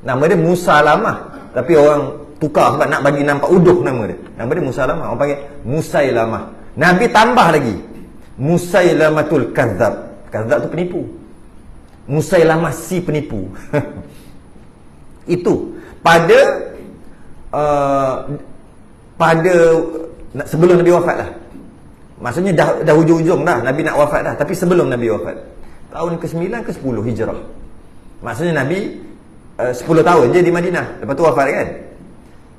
S1: Nama dia Musalamah, tapi orang tukar sebab nak bagi nampak uduh nama dia. Nama dia Musalamah, orang panggil Musailamah. Nabi tambah lagi Musailamatul Kadzab. Kadzab tu penipu. Musailamah si penipu. Itu pada sebelum Nabi wafat lah. Maksudnya dah hujung-hujung dah Nabi nak wafat dah, tapi sebelum Nabi wafat, tahun ke-9 ke-10 Hijrah. Maksudnya Nabi 10 tahun je di Madinah, lepas tu wafat kan.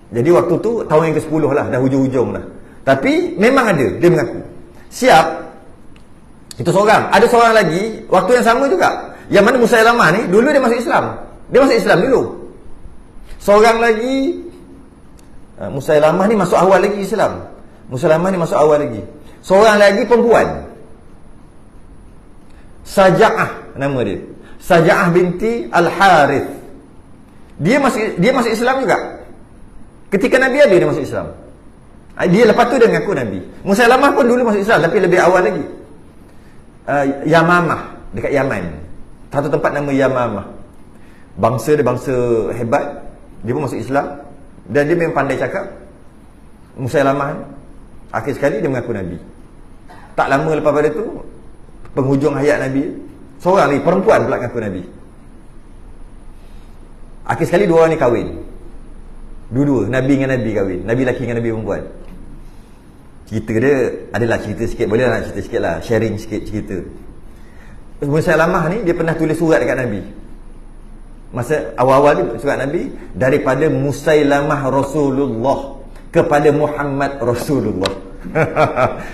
S1: Jadi waktu tu tahun yang ke-10 lah, dah hujung-hujung dah. Tapi memang ada, dia mengaku siap. Itu seorang. Ada seorang lagi waktu yang sama juga, yang mana Musailamah ni dulu dia masuk Islam. Dia masuk Islam dulu. Seorang lagi, Musailamah ni masuk awal lagi Islam. Musailamah ni masuk awal lagi. Seorang lagi perempuan, Saja'ah nama dia, Saja'ah binti Al-Harith. Dia masuk Islam juga. Ketika Nabi ada dia masuk Islam. Dia lepas tu dia mengaku Nabi. Musailamah pun dulu masuk Islam, tapi lebih awal lagi. Yamamah dekat Yaman. Satu tempat nama Yamamah. Bangsa dia bangsa hebat. Dia pun masuk Islam dan dia memang pandai cakap. Musailamah ni akhir sekali dia mengaku Nabi. Tak lama lepas pada tu penghujung hayat Nabi. Seorang lagi perempuan pula ngaku Nabi. Akhir sekali dua orang ni kahwin. Dua-dua, Nabi dengan Nabi kahwin. Nabi lelaki dengan Nabi perempuan. Cerita dia adalah cerita sikit. Boleh nak cerita sikit lah, sharing sikit cerita. Musailamah ni dia pernah tulis surat dekat Nabi. Masa awal-awal ni surat Nabi, daripada Musailamah Rasulullah kepada Muhammad Rasulullah.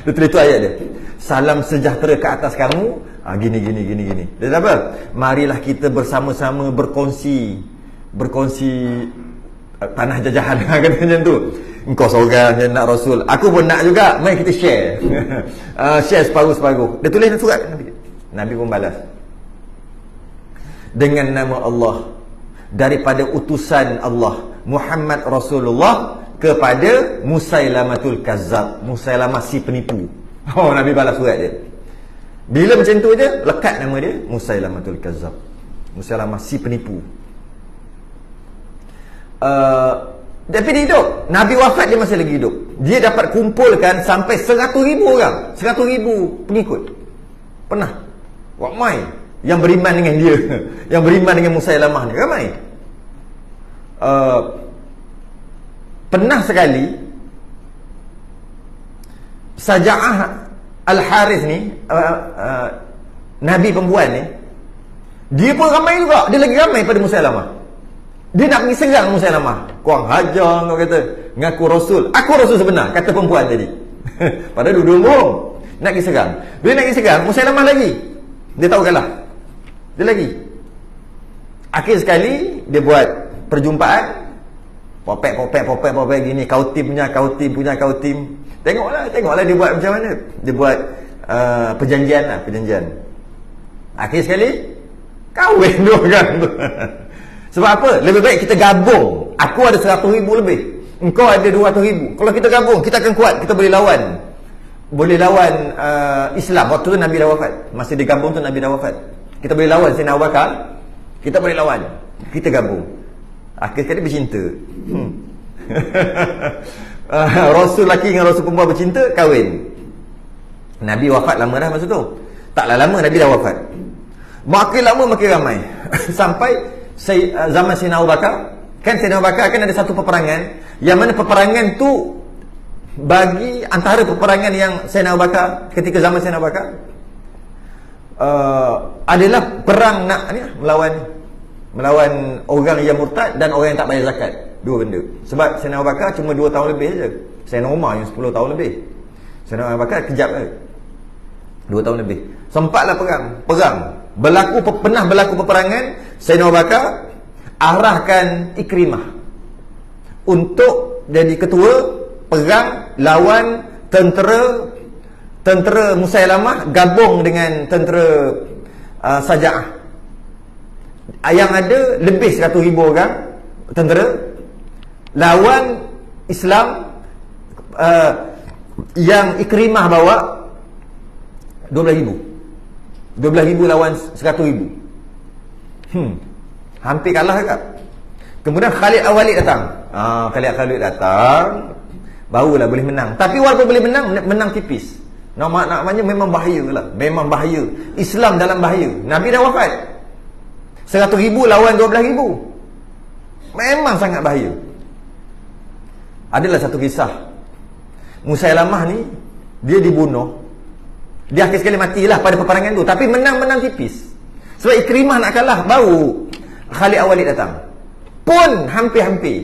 S1: Dia tulis tu ayat dia. Salam sejahtera ke atas kamu. Gini. Dia kata apa? Marilah kita bersama-sama berkongsi tanah jajahan. Kata macam tu. Engkau seorang yang nak Rasul, aku pun nak juga, mari kita share. Share separuh-separuh. Dia tulis surat Nabi. Nabi pun balas, dengan nama Allah, daripada utusan Allah Muhammad Rasulullah kepada Musailamatul Kazzab, Musailamah si penipu. Nabi balas surat dia. Bila macam tu je, lekat nama dia Musailamatul Kazzab, Musailamah si penipu. Tapi dia hidup. Nabi wafat dia masih lagi hidup. Dia dapat kumpulkan sampai 100,000 orang, 100,000 pengikut. Pernah ramai yang beriman dengan dia, yang beriman dengan Musailamah ni, ramai. Pernah sekali Saja'ah Al-Harith ni, Nabi perempuan ni, dia pun ramai juga. Dia lagi ramai pada Musailamah. Dia nak pergi serang Musailamah. Kurang hajar kau kata, ngaku Rasul. Aku Rasul sebenar, kata perempuan tadi. Padahal dua-dua bohong. Nak pergi serang. Bila nak pergi serang, Musailamah lagi, dia tahu kalah. Dia lagi. Akhir sekali dia buat perjumpaan. Popek gini, kau tim punya. Tengoklah dia buat macam mana. Dia buat perjanjian. Akhir sekali kahwin dua orang tu. Sebab apa? Lebih baik kita gabung. Aku ada 100,000 lebih, engkau ada 200,000. Kalau kita gabung, kita akan kuat. Kita boleh lawan Islam. Waktu tu Nabi dah wafat. Masa dia gabung tu Nabi dah wafat. Kita boleh lawan Sayyidina Abu Bakar. Kita boleh lawan. Kita gabung. Akhir sekali bercinta. Rasul lelaki dengan Rasul perempuan bercinta, kahwin. Nabi wafat lama dah masa tu. Taklah lama Nabi dah wafat. Makin lama makin ramai. Sampai zaman Sayyidina Abu Bakar. Kan Sayyidina Abu Bakar kan ada satu peperangan, yang mana peperangan tu bagi antara peperangan yang Sayyidina Abu Bakar ketika zaman Sayyidina Abu Bakar adalah perang nak melawan orang yang murtad dan orang yang tak bayar zakat. Dua benda. Sebab Sayyidina Abu Bakar cuma 2 tahun lebih saja. Sayyidina Umar yang 10 tahun lebih. Sayyidina Abu Bakar kejap kan, 2 tahun lebih. Sempatlah perang. Pernah berlaku peperangan. Sayyidina Abu Bakar arahkan Ikrimah untuk jadi ketua perang lawan tentera Musailamah, gabung dengan tentera Saja'ah. Yang ada lebih 100,000 orang tentera lawan Islam. Yang Ikrimah bawa 12,000 lawan 100,000. Hampir kalah juga. Kemudian Khalid Al-Walid datang. Khalid datang, barulah boleh menang. Tapi walaupun boleh menang tipis. Namanya memang bahaya lah. Memang bahaya. Islam dalam bahaya. Nabi dah wafat. 100,000 lawan 12,000. Memang sangat bahaya. Adalah satu kisah. Musailamah ni, dia dibunuh. Dia akhir sekali matilah pada peperangan tu. Tapi menang tipis. Sebab Ikrimah nak kalah, baru Khalid Al-Walid datang. Pun hampir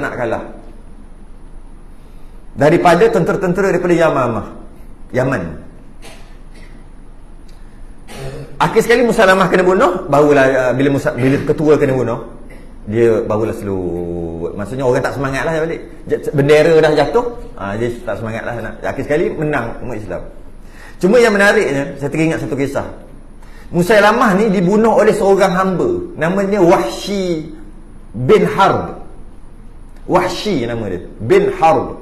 S1: nak kalah daripada tentera-tentera daripada Yaman. Akhir sekali Musailamah kena bunuh. Barulah bila ketua kena bunuh, dia barulah slow. Maksudnya orang tak semangat lah balik. Bendera dah jatuh, dia tak semangat lah. Akhir sekali menang umat Islam. Cuma yang menariknya, saya teringat satu kisah. Musailamah ni dibunuh oleh seorang hamba, namanya Wahsy bin Harb. Wahsy nama dia, bin Harb.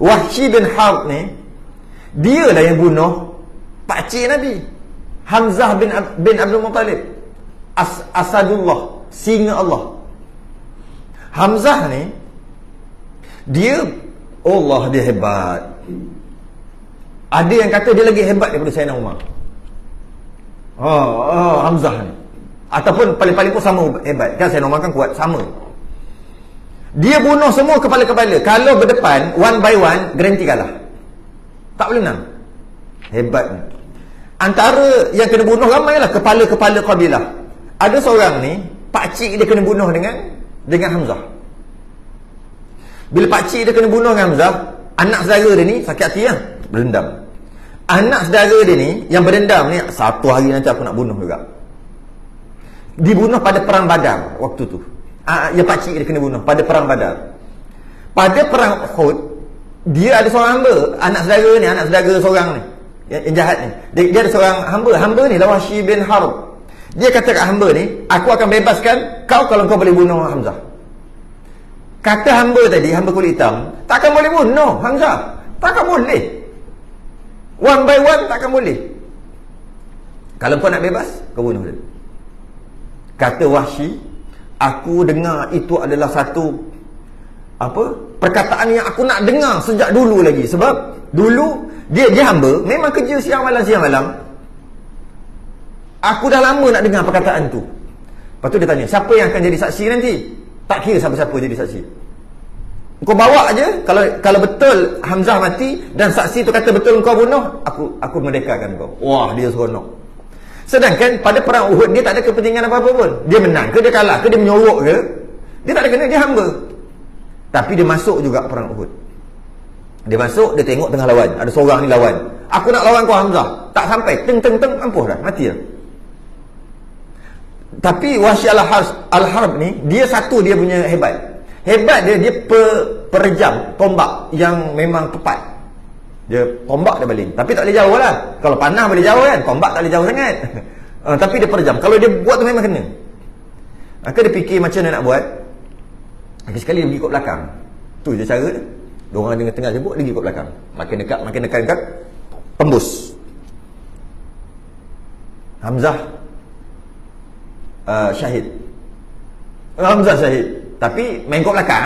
S1: Wahsy bin Harb ni, dia lah yang bunuh pakcik Nabi, Hamzah bin Abdul Muttalib, Asadullah, singa Allah. Hamzah ni, dia hebat. Ada yang kata dia lagi hebat daripada Sayyidina Umar. Hamzah ni. Ataupun paling-paling pun sama hebat. Kan Sayyidina Umar kan kuat, sama. Dia bunuh semua kepala-kepala. Kalau berdepan, one by one, garanti kalah. Tak boleh menang. Hebat ni. Antara yang kena bunuh ramailah kepala-kepala kabilah. Ada seorang ni, pakcik dia kena bunuh dengan Hamzah. Bila pakcik dia kena bunuh dengan Hamzah, anak saudara dia ni sakit hati lah, berdendam. Anak saudara dia ni yang berdendam ni, satu hari nanti aku nak bunuh juga. Dibunuh pada perang Badar waktu tu. Ya, pakcik dia kena bunuh pada perang Badar. Pada perang Uhud, dia ada seorang hamba, anak saudara seorang ni yang jahat ni. Dia ada seorang hamba ni Wahsy bin Harb. Dia kata kat hamba ni, aku akan bebaskan kau kalau kau boleh bunuh Hamzah. Kata hamba tadi, hamba kulit hitam, takkan boleh bunuh Hamzah. Takkan boleh. One by one takkan boleh. Kalau kau nak bebas, kau bunuh dia. Kata Wahsy, aku dengar itu adalah satu perkataan yang aku nak dengar sejak dulu lagi. Sebab dulu dia hamba, memang kerja siang malam. Aku dah lama nak dengar perkataan tu. Lepas tu dia tanya, siapa yang akan jadi saksi nanti? Tak kira siapa-siapa jadi saksi. Kau bawa aje, kalau betul Hamzah mati dan saksi tu kata betul kau bunuh, aku merdekakan kau. Wah, dia seronok. Sedangkan pada perang Uhud dia tak ada kepentingan apa-apa pun. Dia menang ke, dia kalah ke, dia menyorok ke, dia tak ada kena, dia hamba. Tapi dia masuk juga perang Uhud. Dia masuk, dia tengok tengah lawan, ada seorang ni lawan. Aku nak lawan kau Hamzah. Tak sampai, teng ampuh dah, mati dah. Tapi Wahsy Al-Harb ni, dia punya hebat. Hebat dia perejam tombak yang memang tepat. Dia tombak dia baling, tapi tak boleh jauh lah. Kalau panah boleh jauh kan, tombak tak boleh jauh sangat. Tapi dia perejam. Kalau dia buat tu memang kena. Maka dia fikir macam mana nak buat. Sekali dia pergi kat belakang. Tu je cara dia. Diorang dengan tengah sibuk, dia pergi kat belakang. Makin dekat, tembus. Hamzah syahid. Hamzah syahid. Tapi main kat belakang.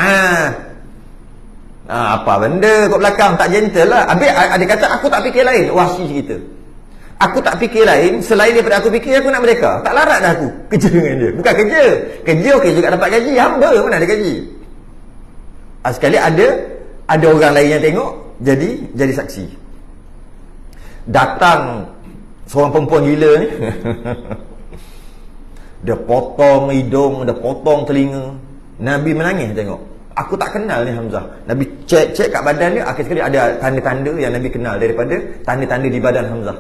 S1: Apa benda kat belakang, tak gentle lah. Habis ada kata, aku tak fikir lain. Wahsy cerita, aku tak fikir lain selain daripada aku fikir aku nak merdeka. Tak larat dah aku kerja dengan dia. Bukan kerja okey juga dapat gaji. Hamba mana ada gaji. Sekali ada orang lain yang tengok, jadi saksi. Datang seorang perempuan gila ni. Dia potong hidung, dia potong telinga. Nabi menangis tengok. Aku tak kenal ni Hamzah. Nabi cek kat badan dia, akhir sekali ada tanda-tanda yang Nabi kenal daripada tanda-tanda di badan Hamzah.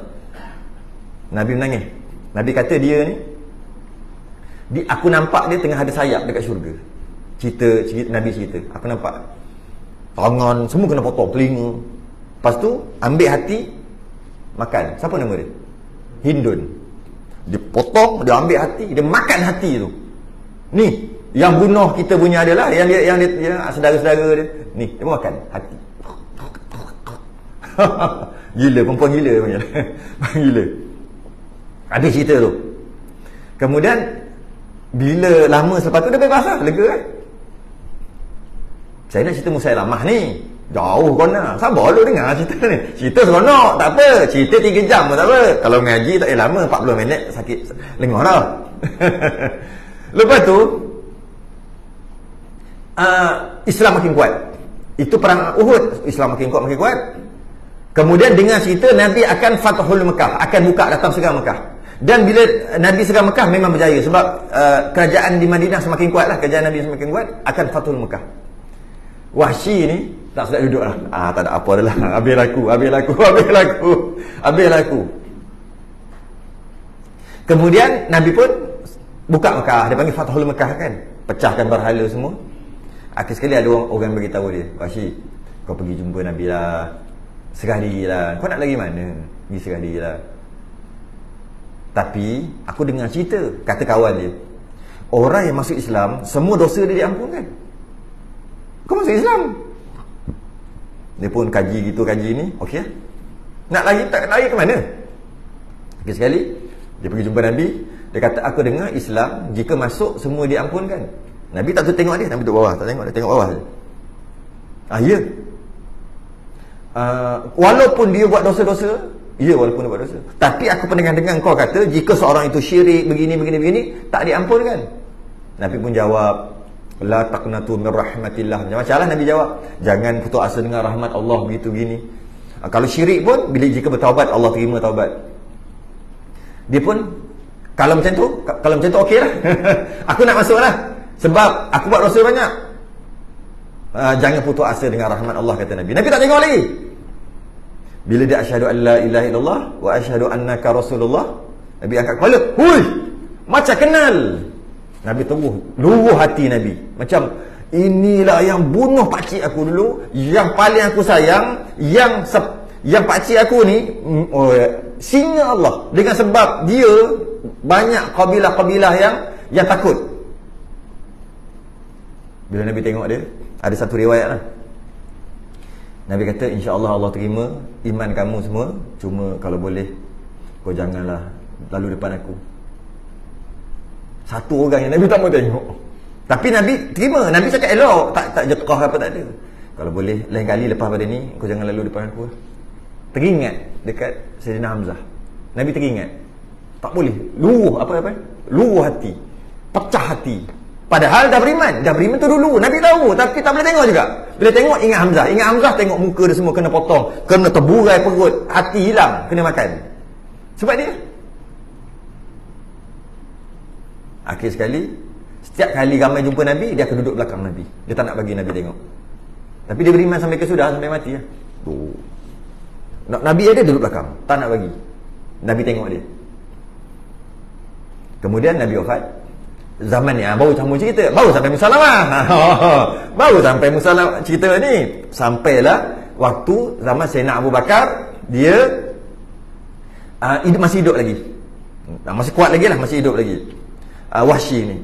S1: Nabi menangis. Nabi kata dia ni, aku nampak dia tengah ada sayap dekat syurga. Cerita Nabi cerita, aku nampak tangan semua kena potong, telinga. Lepas tu ambil hati, makan. Siapa nama dia? Hindun. Dia potong, dia ambil hati, dia makan hati tu. Ni yang bunuh kita punya adalah yang saudara-saudara dia. Ni dia makan hati. Gila, perempuan gila punya. Gila. Habis cerita tu. Kemudian bila lama selepas tu dia bebas lah, lega kan. Saya nak cerita Musailamah ni jauh kona. Sabar dulu dengar cerita ni. Cerita seronok, tak apa. Cerita 3 jam pun tak apa. Kalau mengaji tak payah lama, 40 minit sakit lengah dah. Lepas tu Islam makin kuat. Itu perang Uhud, Islam makin kuat. Kemudian dengan cerita Nabi akan Fathul Mekah, akan buka datang serang Mekah. Dan bila Nabi serang Mekah memang berjaya. Sebab kerajaan di Madinah semakin kuat lah, kerajaan Nabi semakin kuat, akan Fathul Mekah. Wahsy ni tak sedap duduk lah. Tak ada apa dah. Habis laku. Kemudian Nabi pun buka Mekah. Dia panggil Fathul Mekah kan, pecahkan berhala semua. Akhir sekali ada orang beritahu dia, Wahsy, kau pergi jumpa Nabi lah, serah diri lah. Kau nak lagi mana? Pergi serah diri lah. Tapi aku dengar cerita, kata kawan dia, orang yang masuk Islam semua dosa dia diampunkan. Kau masuk Islam. Dia pun kaji ni, okey lah. Nak lagi ke mana? Akhir sekali dia pergi jumpa Nabi. Dia kata, aku dengar Islam jika masuk semua diampunkan. Nabi tak tu tengok dia, Nabi duduk bawah, tak tengok dia, tengok bawah je. Ya. walaupun dia buat dosa-dosa, walaupun dia buat dosa, tapi aku pernah dengar kau kata jika seorang itu syirik begini tak diampunkan. Nabi pun jawab, la taqnatu min rahmatillah. Macam lah Nabi jawab, jangan putus asa dengan rahmat Allah begitu gini. Kalau syirik pun jika bertaubat Allah terima taubat. Dia pun kalau macam tu okeylah. Aku nak masuklah sebab aku buat dosa banyak. Jangan putus asa dengan rahmat Allah, kata Nabi. Nabi tak tengok lagi. Bila dia asyhadu an la ilaha illallah wa asyhadu annaka rasulullah, Nabi angkat kepala. Hui, macam kenal. Nabi luruh hati Nabi. Macam inilah yang bunuh pakcik aku dulu, yang paling aku sayang, yang pakcik aku ni singa Allah, dengan sebab dia banyak kabilah-kabilah yang takut. Bila Nabi tengok dia, ada satu riwayat lah, Nabi kata, insya-Allah Allah terima iman kamu semua, cuma kalau boleh kau janganlah lalu depan aku. Satu orang yang Nabi tak mau tengok, tapi Nabi terima. Nabi cakap elok, tak jekah apa tak ada. Kalau boleh lain kali lepas pada ni kau jangan lalu depan aku. Teringat dekat Sayyidina Hamzah. Nabi teringat. Tak boleh. Luruh luruh hati, pecah hati. Padahal dah beriman tu dulu. Nabi tahu, tapi tak boleh tengok juga. Bila tengok ingat Hamzah, tengok muka dia semua kena potong, kena terburai perut, hati hilang, kena makan. Sebab dia akhir sekali, setiap kali ramai jumpa Nabi, dia akan duduk belakang Nabi. Dia tak nak bagi Nabi tengok. Tapi dia beriman sampai kesudah, sampai mati lah. Nabi ada duduk belakang, tak nak bagi Nabi tengok dia. Kemudian Nabi wafat. Zaman ni baru sambung cerita, baru sampai Musalamah. Baru sampai Musalamah cerita ni. Sampailah waktu zaman Sayyidina Abu Bakar, dia masih hidup lagi, masih kuat lagi lah, masih hidup lagi. Wahsy ni,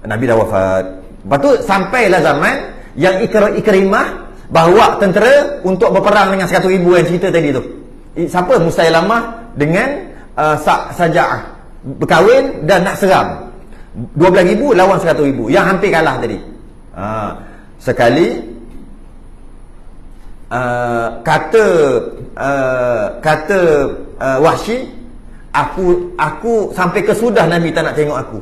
S1: Nabi dah wafat. Lepas tu sampailah zaman yang Ikrimah bawa tentera untuk berperang dengan 100,000 yang cerita tadi tu. Siapa? Musailamah dengan Saja'ah berkahwin dan nak serang. 12,000 lawan 100,000, yang hampir kalah tadi. Sekali kata Wahsy, aku sampai kesudah Nabi tak nak tengok aku.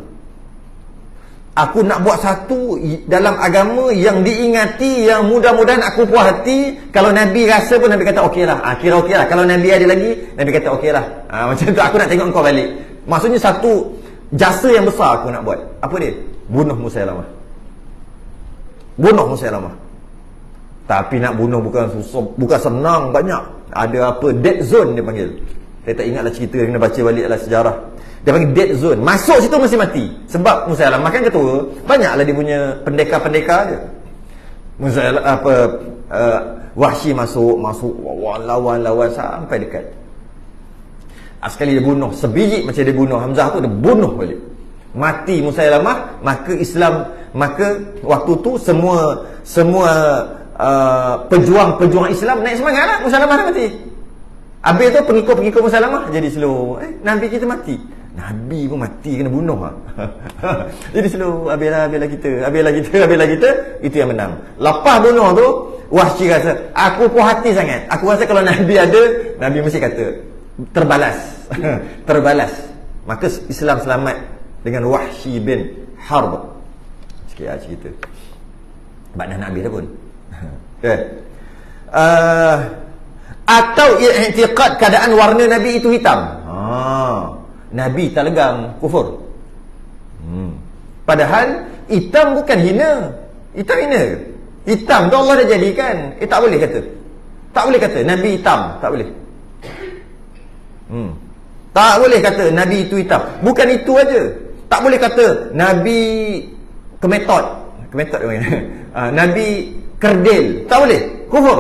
S1: Aku nak buat satu dalam agama yang diingati, yang mudah-mudahan aku puas hati. Kalau Nabi rasa pun Nabi kata okeylah. Kira okeylah. Kalau Nabi ada lagi, Nabi kata okeylah. Macam tu aku nak tengok kau balik. Maksudnya satu jasa yang besar aku nak buat. Apa dia? Bunuh Musailamah. Tapi nak bunuh bukan susah, bukan senang, banyak. Ada apa? Dead zone dia panggil. Saya tak ingatlah cerita, kena baca baliklah sejarah. Dia panggil dead zone. Masuk situ mesti mati. Sebab Musailamah kan ketua, banyaklah dia punya pendekar-pendekar je. Wahsy masuk lawan sampai dekat. Sekali dia bunuh, sebiji macam dia bunuh Hamzah tu, dia bunuh balik. Mati Musailamah, maka waktu tu semua pejuang Islam naik semangat lah. Musailamah dah mati. Habis tu pengikut Musailamah jadi slow. Nabi kita mati. Nabi pun mati, kena bunuh lah. Jadi slow. Habislah kita. Itu yang menang. Lepas bunuh tu, Wahsy rasa, aku puas hati sangat. Aku rasa kalau Nabi ada, Nabi mesti kata terbalas. Maka Islam selamat dengan Wahsy bin Harb. Sikit lah cerita. Sebab dah nak habis dah pun. Okay. Atau i'tiqad keadaan warna Nabi itu hitam. Nabi tak legam kufur. Padahal hitam bukan hina. Hitam hina. Hitam tu Allah dah jadikan. Tak boleh kata Nabi hitam. Tak boleh. Tak boleh kata Nabi itu hitam. Bukan itu aja. Tak boleh kata Nabi kemetot Nabi kerdil. Tak boleh. Kufur.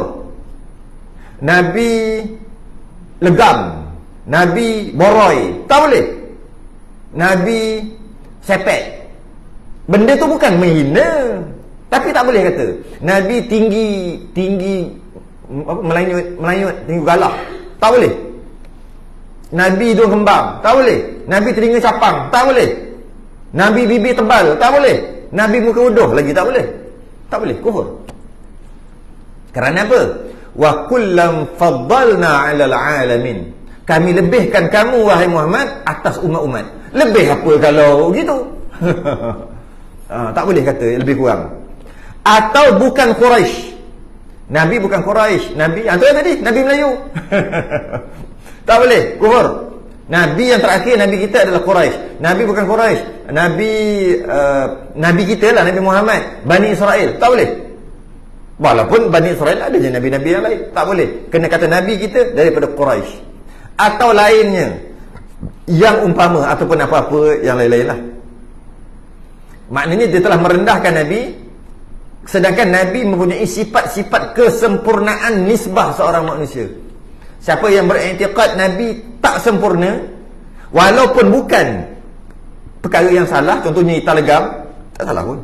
S1: Nabi legam, Nabi boroi, tak boleh. Nabi sepet. Benda tu bukan menghina, tapi tak boleh kata Nabi tinggi melayut, tinggi galak. Tak boleh. Nabi hidung kembang, tak boleh. Nabi telinga capang, tak boleh. Nabi bibir tebal, tak boleh. Nabi muka uduh lagi, tak boleh. Tak boleh, kufur. Kerana apa? wa kullam faddalna 'alal 'alamin. Kami lebihkan kamu wahai Muhammad atas umat-umat. Lebih apa kalau gitu? Tak boleh kata lebih kurang. Atau bukan Quraisy. Nabi bukan Quraisy. Nabi yang tadi Nabi Melayu. Tak boleh kufur. Nabi yang terakhir Nabi kita adalah Quraisy. Nabi bukan Quraisy. Nabi kita lah Nabi Muhammad, Bani Israel. Tak boleh. Walaupun Bani Israel ada je Nabi-Nabi yang lain. Tak boleh. Kena kata Nabi kita daripada Quraisy. Atau lainnya yang umpama ataupun apa-apa yang lain-lain lah. Maknanya dia telah merendahkan Nabi, sedangkan Nabi mempunyai sifat-sifat kesempurnaan nisbah seorang manusia. Siapa yang beriktikad Nabi tak sempurna, walaupun bukan perkara yang salah, contohnya italegam, tak salah pun.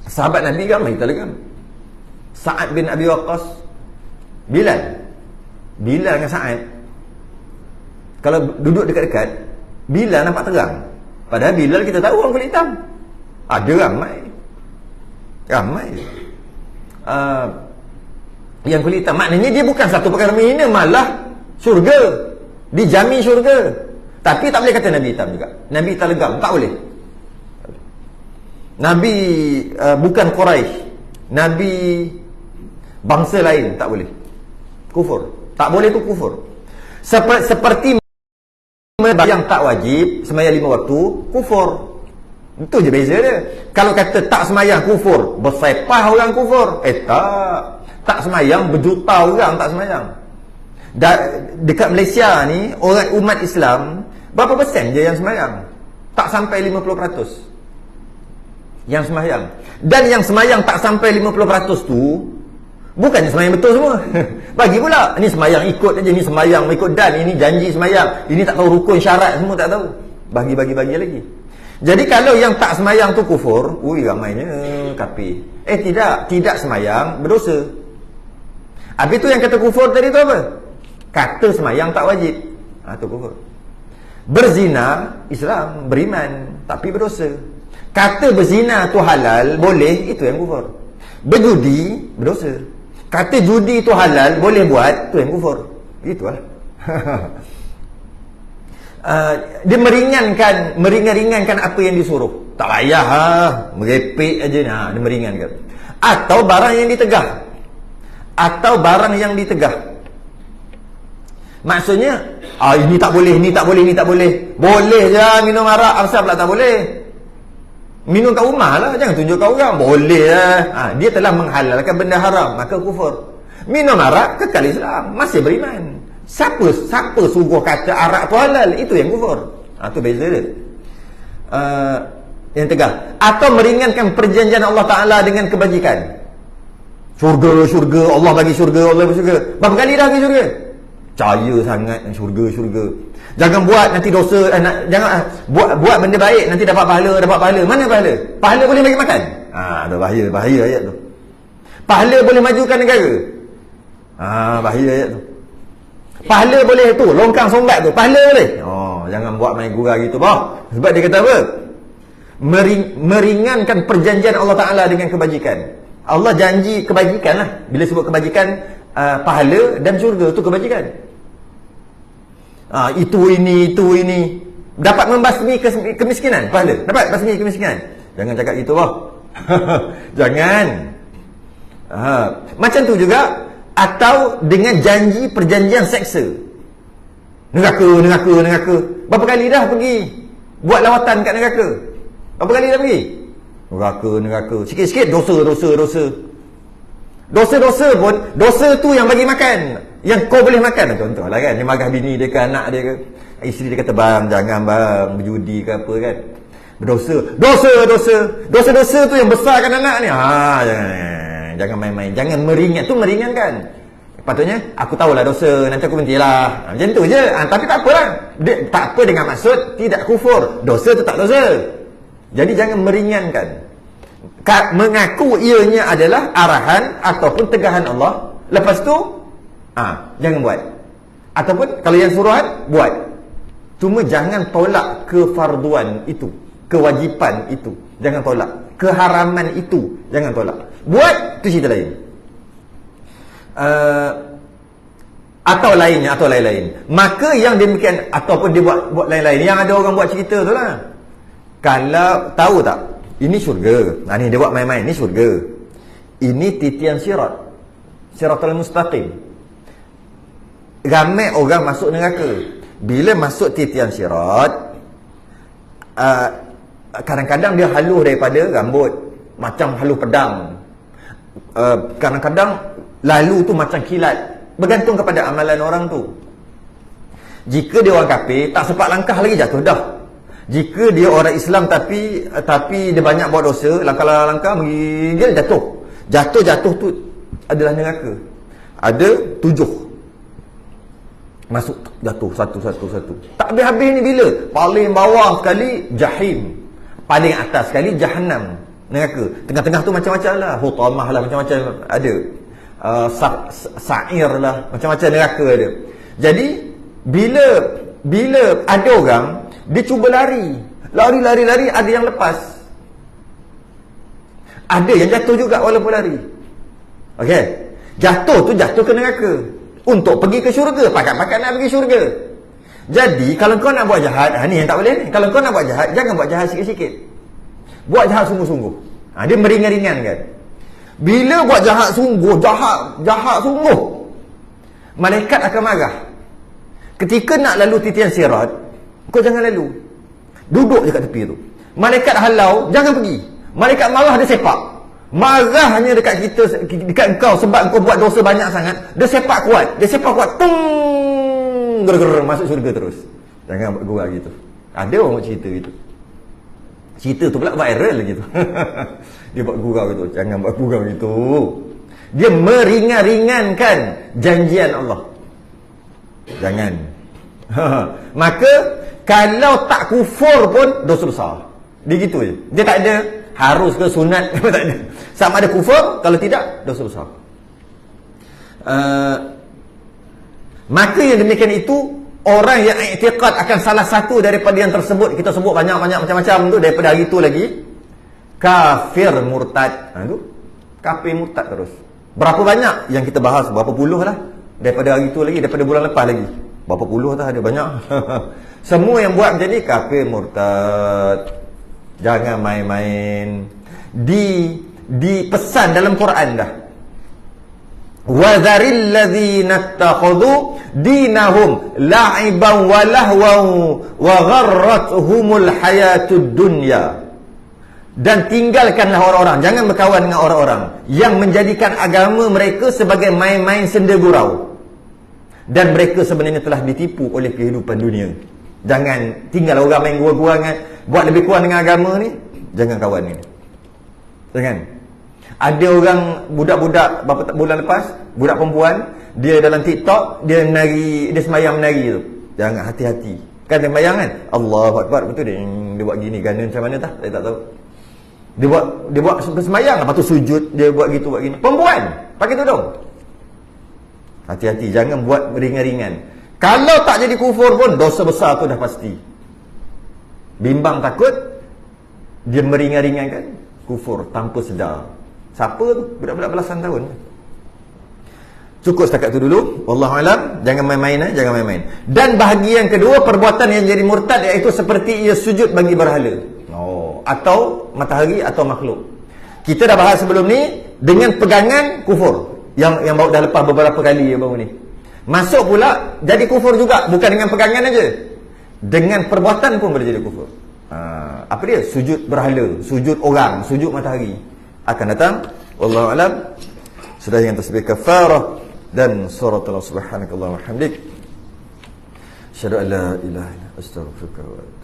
S1: Sahabat Nabi ramai italegam. Sa'ad bin Abi Waqqas, Bilal dengan Sa'ad, kalau duduk dekat-dekat, Bilal nampak terang. Padahal Bilal kita tahu orang kulit hitam. Ada ramai yang kulit hitam. Maknanya dia bukan satu perkara menghina, malah syurga, dijamin syurga. Tapi tak boleh kata Nabi hitam juga. Nabi telegam, tak boleh. Nabi bukan Quraisy, Nabi bangsa lain, tak boleh. Kufur. Tak boleh tu kufur. Seperti yang tak wajib sembahyang 5 waktu, kufur. Itu je beza dia. Kalau kata tak sembahyang kufur, bersepah orang kufur. Tak sembahyang, berjuta orang tak sembahyang. Dekat Malaysia ni, orang umat Islam berapa persen je yang sembahyang? Tak sampai 50% yang sembahyang. Dan yang sembahyang tak sampai 50% tu bukannya sembahyang betul semua. Bagi pula, ni sembahyang ikut aja, ni sembahyang ikut dan, ini janji sembahyang, ini tak tahu rukun syarat semua tak tahu. Bagi lagi. Jadi kalau yang tak sembahyang tu kufur, ramainya kafir. Tidak sembahyang berdosa. Habis tu yang kata kufur tadi tu apa? Kata sembahyang tak wajib. Tu kufur. Berzina, Islam, beriman, tapi berdosa. Kata berzina tu halal, boleh, itu yang kufur. Berjudi, berdosa. Kata judi tu halal, boleh buat, tu yang kufur. Itulah. Dia meringankan apa yang disuruh. Tak payah merepek aja, dia meringankan. Atau barang yang ditegah. Maksudnya ini tak boleh, ni tak boleh. Boleh je minum arak, asal pula tak boleh. Minum kat rumah lah, jangan tunjuk kat orang. Boleh lah. Dia telah menghalalkan benda haram, maka kufur. Minum arak, kekal Islam, masih beriman. Siapa suruh kata arak tu halal, itu yang kufur. Tu beza dia. Yang tegak. Atau meringankan perjanjian Allah Ta'ala dengan kebajikan. Syurga, Allah bagi syurga. Berapa kali dah bagi syurga? Percaya sangat syurga. Jangan buat nanti dosa, jangan buat benda baik nanti dapat pahala. Mana pahala? Pahala boleh bagi makan? Ada bahaya ayat tu. Pahala boleh majukan negara? Bahaya ayat tu. Pahala boleh tu, longkang sombat tu, pahala boleh. Jangan buat main gurau gitu, Sebab dia kata apa? Meringankan perjanjian Allah Ta'ala dengan kebajikan. Allah janji kebajikan lah. Bila sebut kebajikan, pahala dan syurga, tu kebajikan. Itu ini dapat membasmi kemiskinan, pahala. Dapat basmi kemiskinan. Jangan cakap gitu, Jangan. Macam tu juga. Atau dengan janji perjanjian seksa. Neraka. Berapa kali dah pergi buat lawatan kat neraka? Berapa kali dah pergi? Neraka. Sikit-sikit dosa. Dosa pun, dosa tu yang bagi makan, yang kau boleh makan. Contohlah kan, dia marah bini dia ke anak dia ke, isteri dia kata jangan berjudi ke apa kan. Berdosa. Dosa tu yang besarkan anak ni. Jangan main-main. Jangan meringankan. Patutnya aku tahulah dosa, nanti aku berhentilah. Macam tu je. Tapi tak apalah. Tak apa dengan maksud tidak kufur. Dosa tu tak dosa. Jadi jangan meringankan. Mengaku ianya adalah arahan ataupun tegahan Allah. Lepas tu jangan buat. Ataupun kalau yang suruhan, buat. Cuma jangan tolak kefarduan itu, kewajipan itu. Jangan tolak. Keharaman itu jangan tolak. Buat, tu cerita lain. Atau lain-lain. Maka yang demikian, ataupun dia buat lain-lain, yang ada orang buat cerita tu lah. Kalau tahu tak, ini syurga. Ni dia buat main-main, ini syurga. Ini titian Siratal mustaqim. Ramai orang masuk neraka. Bila masuk titian sirat, kadang-kadang dia halus daripada rambut, macam halus pedang. Kadang-kadang lalu tu macam kilat. Bergantung kepada amalan orang tu. Jika dia orang kafir, tak sempat langkah lagi jatuh dah. Jika dia orang Islam tapi dia banyak buat dosa, langkah menggigil, jatuh tu adalah neraka. Ada 7 masuk, jatuh satu. Tak habis-habis ni bila? Paling bawah sekali jahim, paling atas sekali jahannam, neraka. Tengah-tengah tu macam-macam lah, hutamah lah, macam-macam ada. Sa'ir lah, macam-macam neraka ada. Jadi bila ada orang dia cuba lari, ada yang lepas, ada yang jatuh juga walaupun lari. Okey, jatuh ke neraka untuk pergi ke syurga, pakat-pakat nak pergi syurga. Jadi kalau kau nak buat jahat, ni yang tak boleh ni. Kalau kau nak buat jahat, jangan buat jahat sikit-sikit, buat jahat sungguh-sungguh. Dia meringan-ringankan. Bila buat jahat sungguh, jahat sungguh, malaikat akan marah. Ketika nak lalu titian sirat, kau jangan lalu, duduk je kat tepi tu. Malaikat halau, jangan pergi. Malaikat marah, dia sepak. Marah hanya dekat engkau sebab engkau buat dosa banyak sangat. Dia sepak kuat, tung, masuk syurga terus. Jangan buat gurau gitu. Ada orang buat cerita gitu. Cerita tu pula viral gitu. Dia buat gurau gitu. Jangan buat gurau gitu. Dia meringan-ringankan janjian Allah. Jangan. Maka kalau tak kufur pun dosa besar. Dia gitu je. Dia tak ada harus ke sunat, tak ada. Sama ada kufur, kalau tidak dosa besar. Maka yang demikian itu, orang yang i'tiqad akan salah satu daripada yang tersebut, kita sebut banyak-banyak macam-macam tu daripada hari tu lagi, kafir murtad. Tu kafir murtad terus. Berapa banyak yang kita bahas, berapa puluh lah daripada hari tu lagi, daripada bulan lepas lagi. Berapa puluh tak ada, banyak. Semua yang buat macam ni kafir murtad. Jangan main-main. Dipesan dalam Quran dah. وَذَرِ الَّذِينَ اتَّخَذُوا دِينَهُمْ لَعِبًا وَلَهْوًا وَغَرَّتْهُمُ الْحَيَاةُ الدُّنْيَا. Dan tinggalkanlah orang-orang, jangan berkawan dengan orang-orang yang menjadikan agama mereka sebagai main-main senda gurau. Dan mereka sebenarnya telah ditipu oleh kehidupan dunia. Jangan tinggal orang main gurau-gurau, buat lebih kurang dengan agama ni, jangan kawan ni. Jangan. Ada orang budak-budak bulan lepas, budak perempuan, dia dalam TikTok, dia menari, dia sembahyang menari tu. Jangan, hati-hati. Kan dia sembahyang kan? Allahu Akbar, betul dia buat gini, gana macam mana tak? Saya tak tahu. Dia buat sembahyang, lepas tu sujud, dia buat gitu, buat gini. Perempuan, pakai tudung. Hati-hati, jangan buat ringan-ringan. Kalau tak jadi kufur pun, dosa besar tu dah pasti. Bimbang takut, dia meringan-ringankan kufur tanpa sedar. Siapa tu? Budak-budak belasan tahun. Cukup setakat tu dulu. Wallahu alam. Jangan main-main, jangan main-main. Dan bahagian kedua, perbuatan yang jadi murtad, iaitu seperti ia sujud bagi berhala. Atau matahari atau makhluk. Kita dah bahas sebelum ni, dengan pegangan kufur. Yang baru dah lepas beberapa kali baru ni. Masuk pula jadi kufur juga, bukan dengan pegangan aja. Dengan perbuatan pun boleh jadi kufur. Apa dia? Sujud berhala, sujud orang, sujud matahari. Akan datang, wallahu alam. Sudah yang tasbih kafarah dan surat Allah subhanakallahumma hamdik. Asyhadu an la ilaha illa anta astaghfiruka wa atubu